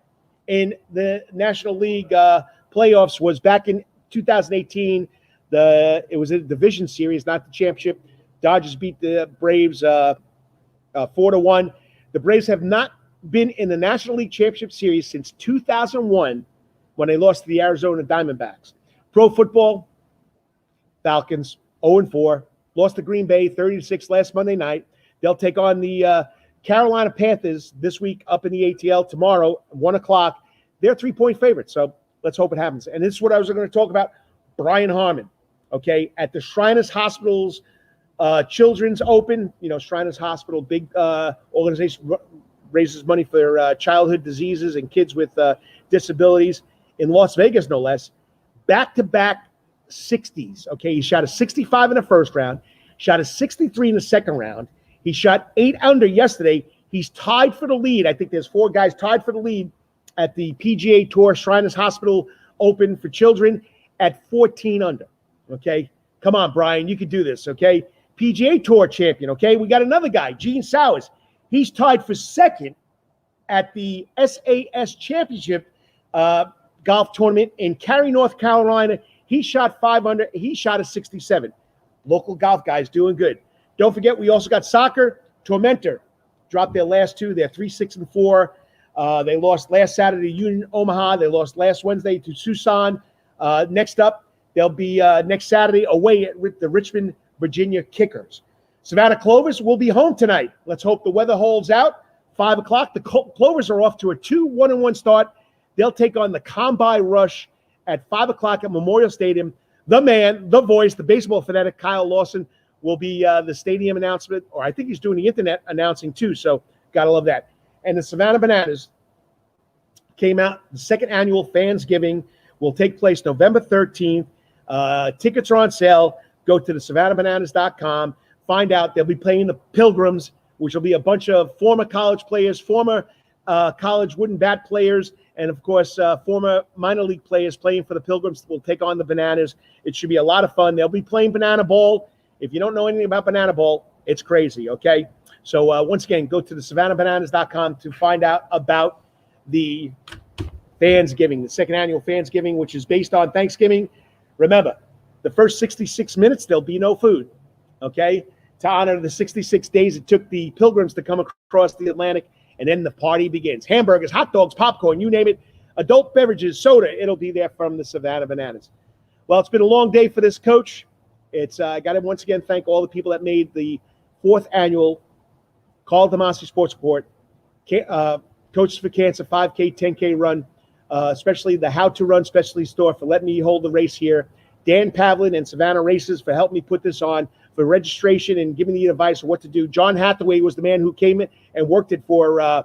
in the National League playoffs was back in 2018. It was a division series, not the championship. Dodgers beat the Braves 4-1. The Braves have not been in the National League Championship Series since 2001 when they lost to the Arizona Diamondbacks. Pro football, Falcons 0-4. Lost to Green Bay 30-6 last Monday night. They'll take on the Carolina Panthers this week up in the ATL tomorrow, 1 o'clock. They're 3-point favorites, so let's hope it happens. And this is what I was going to talk about. Brian Harmon, okay, at the Shriners Hospital's Children's Open. You know, Shriners Hospital, big organization, raises money for childhood diseases and kids with disabilities in Las Vegas, no less. Back-to-back 60s, okay? He shot a 65 in the first round, shot a 63 in the second round. He shot 8 under yesterday. He's tied for the lead. I think there's 4 guys tied for the lead at the PGA Tour Shriners Hospital Open for children at 14 under, okay? Come on, Brian, you can do this, okay? PGA Tour champion, okay? We got another guy, Gene Sowers. He's tied for second at the SAS Championship golf tournament in Cary, North Carolina. He shot 5 under. He shot a 67. Local golf guys doing good. Don't forget, we also got soccer. Tormentor dropped their last 2. They're 3-6-4. They lost last Saturday to Union Omaha. They lost last Wednesday to Tucson. Next up, they'll be next Saturday away at the Richmond, Virginia Kickers. Savannah Clovers will be home tonight. Let's hope the weather holds out. 5 o'clock. The Clovers are off to a 2-1-1 start. They'll take on the Combine Rush at 5 o'clock at Memorial Stadium. The man, the voice, the baseball fanatic, Kyle Lawson, will be the stadium announcement, or I think he's doing the internet announcing too, so got to love that. And the Savannah Bananas came out. The second annual Fansgiving will take place November 13th. Tickets are on sale. Go to the SavannahBananas.com. Find out. They'll be playing the Pilgrims, which will be a bunch of former college players, former college wooden bat players, and, of course, former minor league players playing for the Pilgrims will take on the Bananas. It should be a lot of fun. They'll be playing Banana Ball. If you don't know anything about Banana Ball, it's crazy, okay? So, once again, go to the SavannahBananas.com to find out about the Fansgiving, the second annual Fansgiving, which is based on Thanksgiving. Remember, the first 66 minutes, there'll be no food, okay? To honor the 66 days it took the Pilgrims to come across the Atlantic, and then the party begins. Hamburgers, hot dogs, popcorn, you name it, adult beverages, soda, it'll be there from the Savannah Bananas. Well, it's been a long day for this coach. I got to once again thank all the people that made the 4th annual Karl DeMasi Sports Report, Coaches for Cancer 5K, 10K run, especially the How to Run Specialty Store for letting me hold the race here. Dan Pavlin and Savannah Races for helping me put this on, for registration and giving the advice of what to do. John Hathaway was the man who came in and worked it for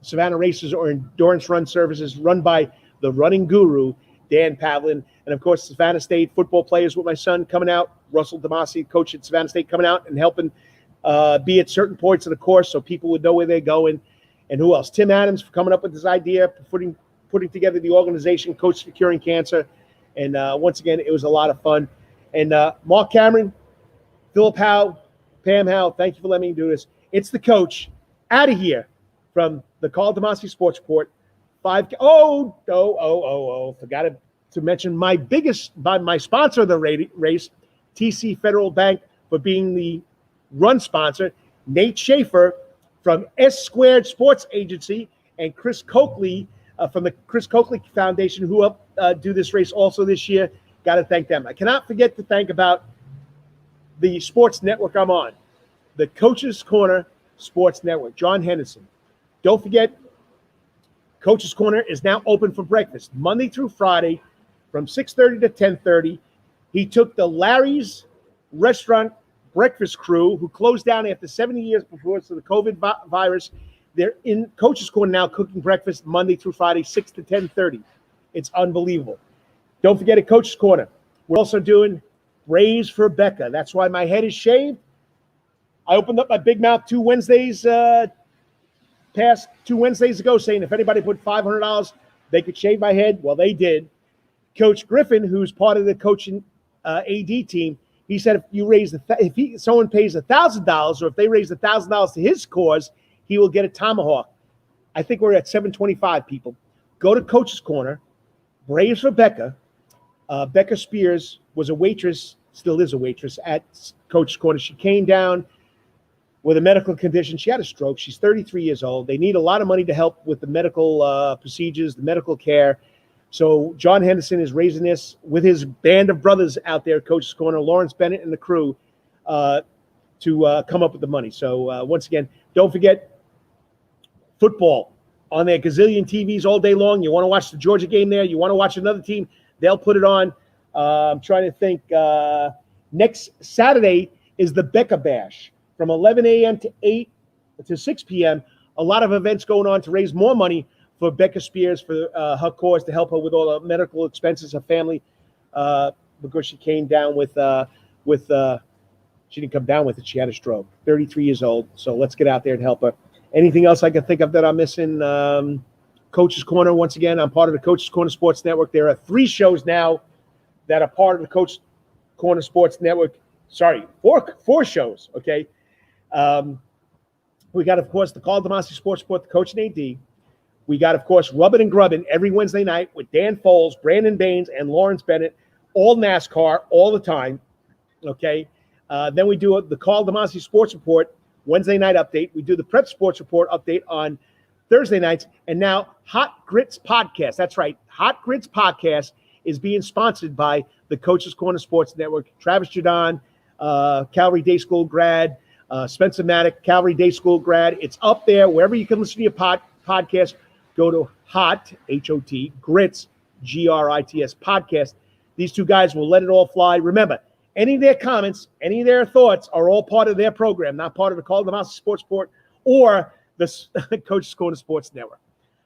Savannah Races or Endurance Run Services, run by the running guru, Dan Pavlin. And, of course, Savannah State football players with my son coming out, Russell DeMasi, coach at Savannah State, coming out and helping be at certain points of the course so people would know where they're going. And who else? Tim Adams for coming up with this idea, putting together the organization, Coaches for Curing Cancer. And once again, it was a lot of fun. And Mark Cameron, Philip Howe, Pam Howe, thank you for letting me do this. It's the coach out of here from the Karl DeMasi Sports Report. 5K. Forgot to mention my sponsor of the race, TC Federal Bank, for being the run sponsor. Nate Schaefer from S Squared Sports Agency, and Chris Coakley from the Chris Coakley Foundation, who helped do this race also this year. Got to thank them. I cannot forget to thank about the sports network I'm on, the Coach's Corner Sports Network, John Henderson. Don't forget, Coach's Corner is now open for breakfast, Monday through Friday from 6:30 to 10:30. He took the Larry's Restaurant breakfast crew, who closed down after 70 years before the COVID virus. They're in Coach's Corner now cooking breakfast Monday through Friday, 6 to 10:30. It's unbelievable. Don't forget at Coach's Corner, we're also doing Braise for Becca. That's why my head is shaved. I opened up my big mouth two Wednesdays ago, saying if anybody put $500, they could shave my head. Well, they did. Coach Griffin, who's part of the coaching AD team, he said if someone pays $1,000, or if they raise $1,000 to his cause, he will get a tomahawk. I think we're at 725 people. Go to Coach's Corner, Braves for Becca. Becca Spears was a waitress, still is a waitress at Coach's Corner. She came down with a medical condition. She had a stroke. She's 33 years old. They need a lot of money to help with the medical procedures, the medical care. So John Henderson is raising this with his band of brothers out there, Coach's Corner, Lawrence Bennett and the crew, to come up with the money. So once again, don't forget football on their gazillion TVs all day long. You want to watch the Georgia game there. You want to watch another team, they'll put it on. I'm trying to think. Next Saturday is the Becca Bash from 11 a.m. to 6 p.m. A lot of events going on to raise more money for Becca Spears, for her cause, to help her with all the medical expenses, her family, because she came down with she didn't come down with it. She had a stroke, 33 years old. So let's get out there and help her. Anything else I can think of that I'm missing? Coach's Corner, once again, I'm part of the Coach's Corner Sports Network. There are 3 shows now that are part of the Coach's Corner Sports Network. Sorry, 4 shows, okay? We got, of course, the Karl DeMasi Sports Report, the Coach and AD. We got, of course, Rubbin' and Grubbin' every Wednesday night with Dan Foles, Brandon Baines, and Lawrence Bennett, all NASCAR, all the time, okay? Then we do the Karl DeMasi Sports Report, Wednesday night update. We do the Prep Sports Report update on Thursday nights. And now Hot Grits Podcast. That's right. Hot Grits Podcast is being sponsored by the Coach's Corner Sports Network. Travis Jadon, Calvary Day School grad, Spencer Maddock, Calvary Day School grad. It's up there wherever you can listen to your podcast. Go to Hot, H-O-T, Grits, G-R-I-T-S, podcast. These 2 guys will let it all fly. Remember, any of their comments, any of their thoughts are all part of their program, not part of the Karl DeMasi Sports Report or the Coach's Corner Sports Network.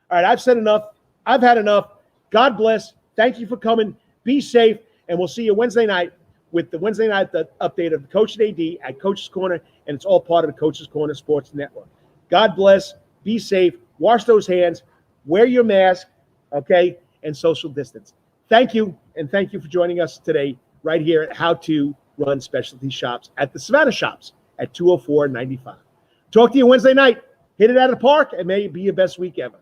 All right, I've said enough. I've had enough. God bless. Thank you for coming. Be safe, and we'll see you Wednesday night with the Wednesday night update of the Coach and AD at Coach's Corner, and it's all part of the Coach's Corner Sports Network. God bless. Be safe. Wash those hands. Wear your mask, okay, and social distance. Thank you, and thank you for joining us today right here at How to Run Specialty Shops at the Savannah Shops at 204-95. Talk to you Wednesday night. Hit it out of the park, and may it be your best week ever.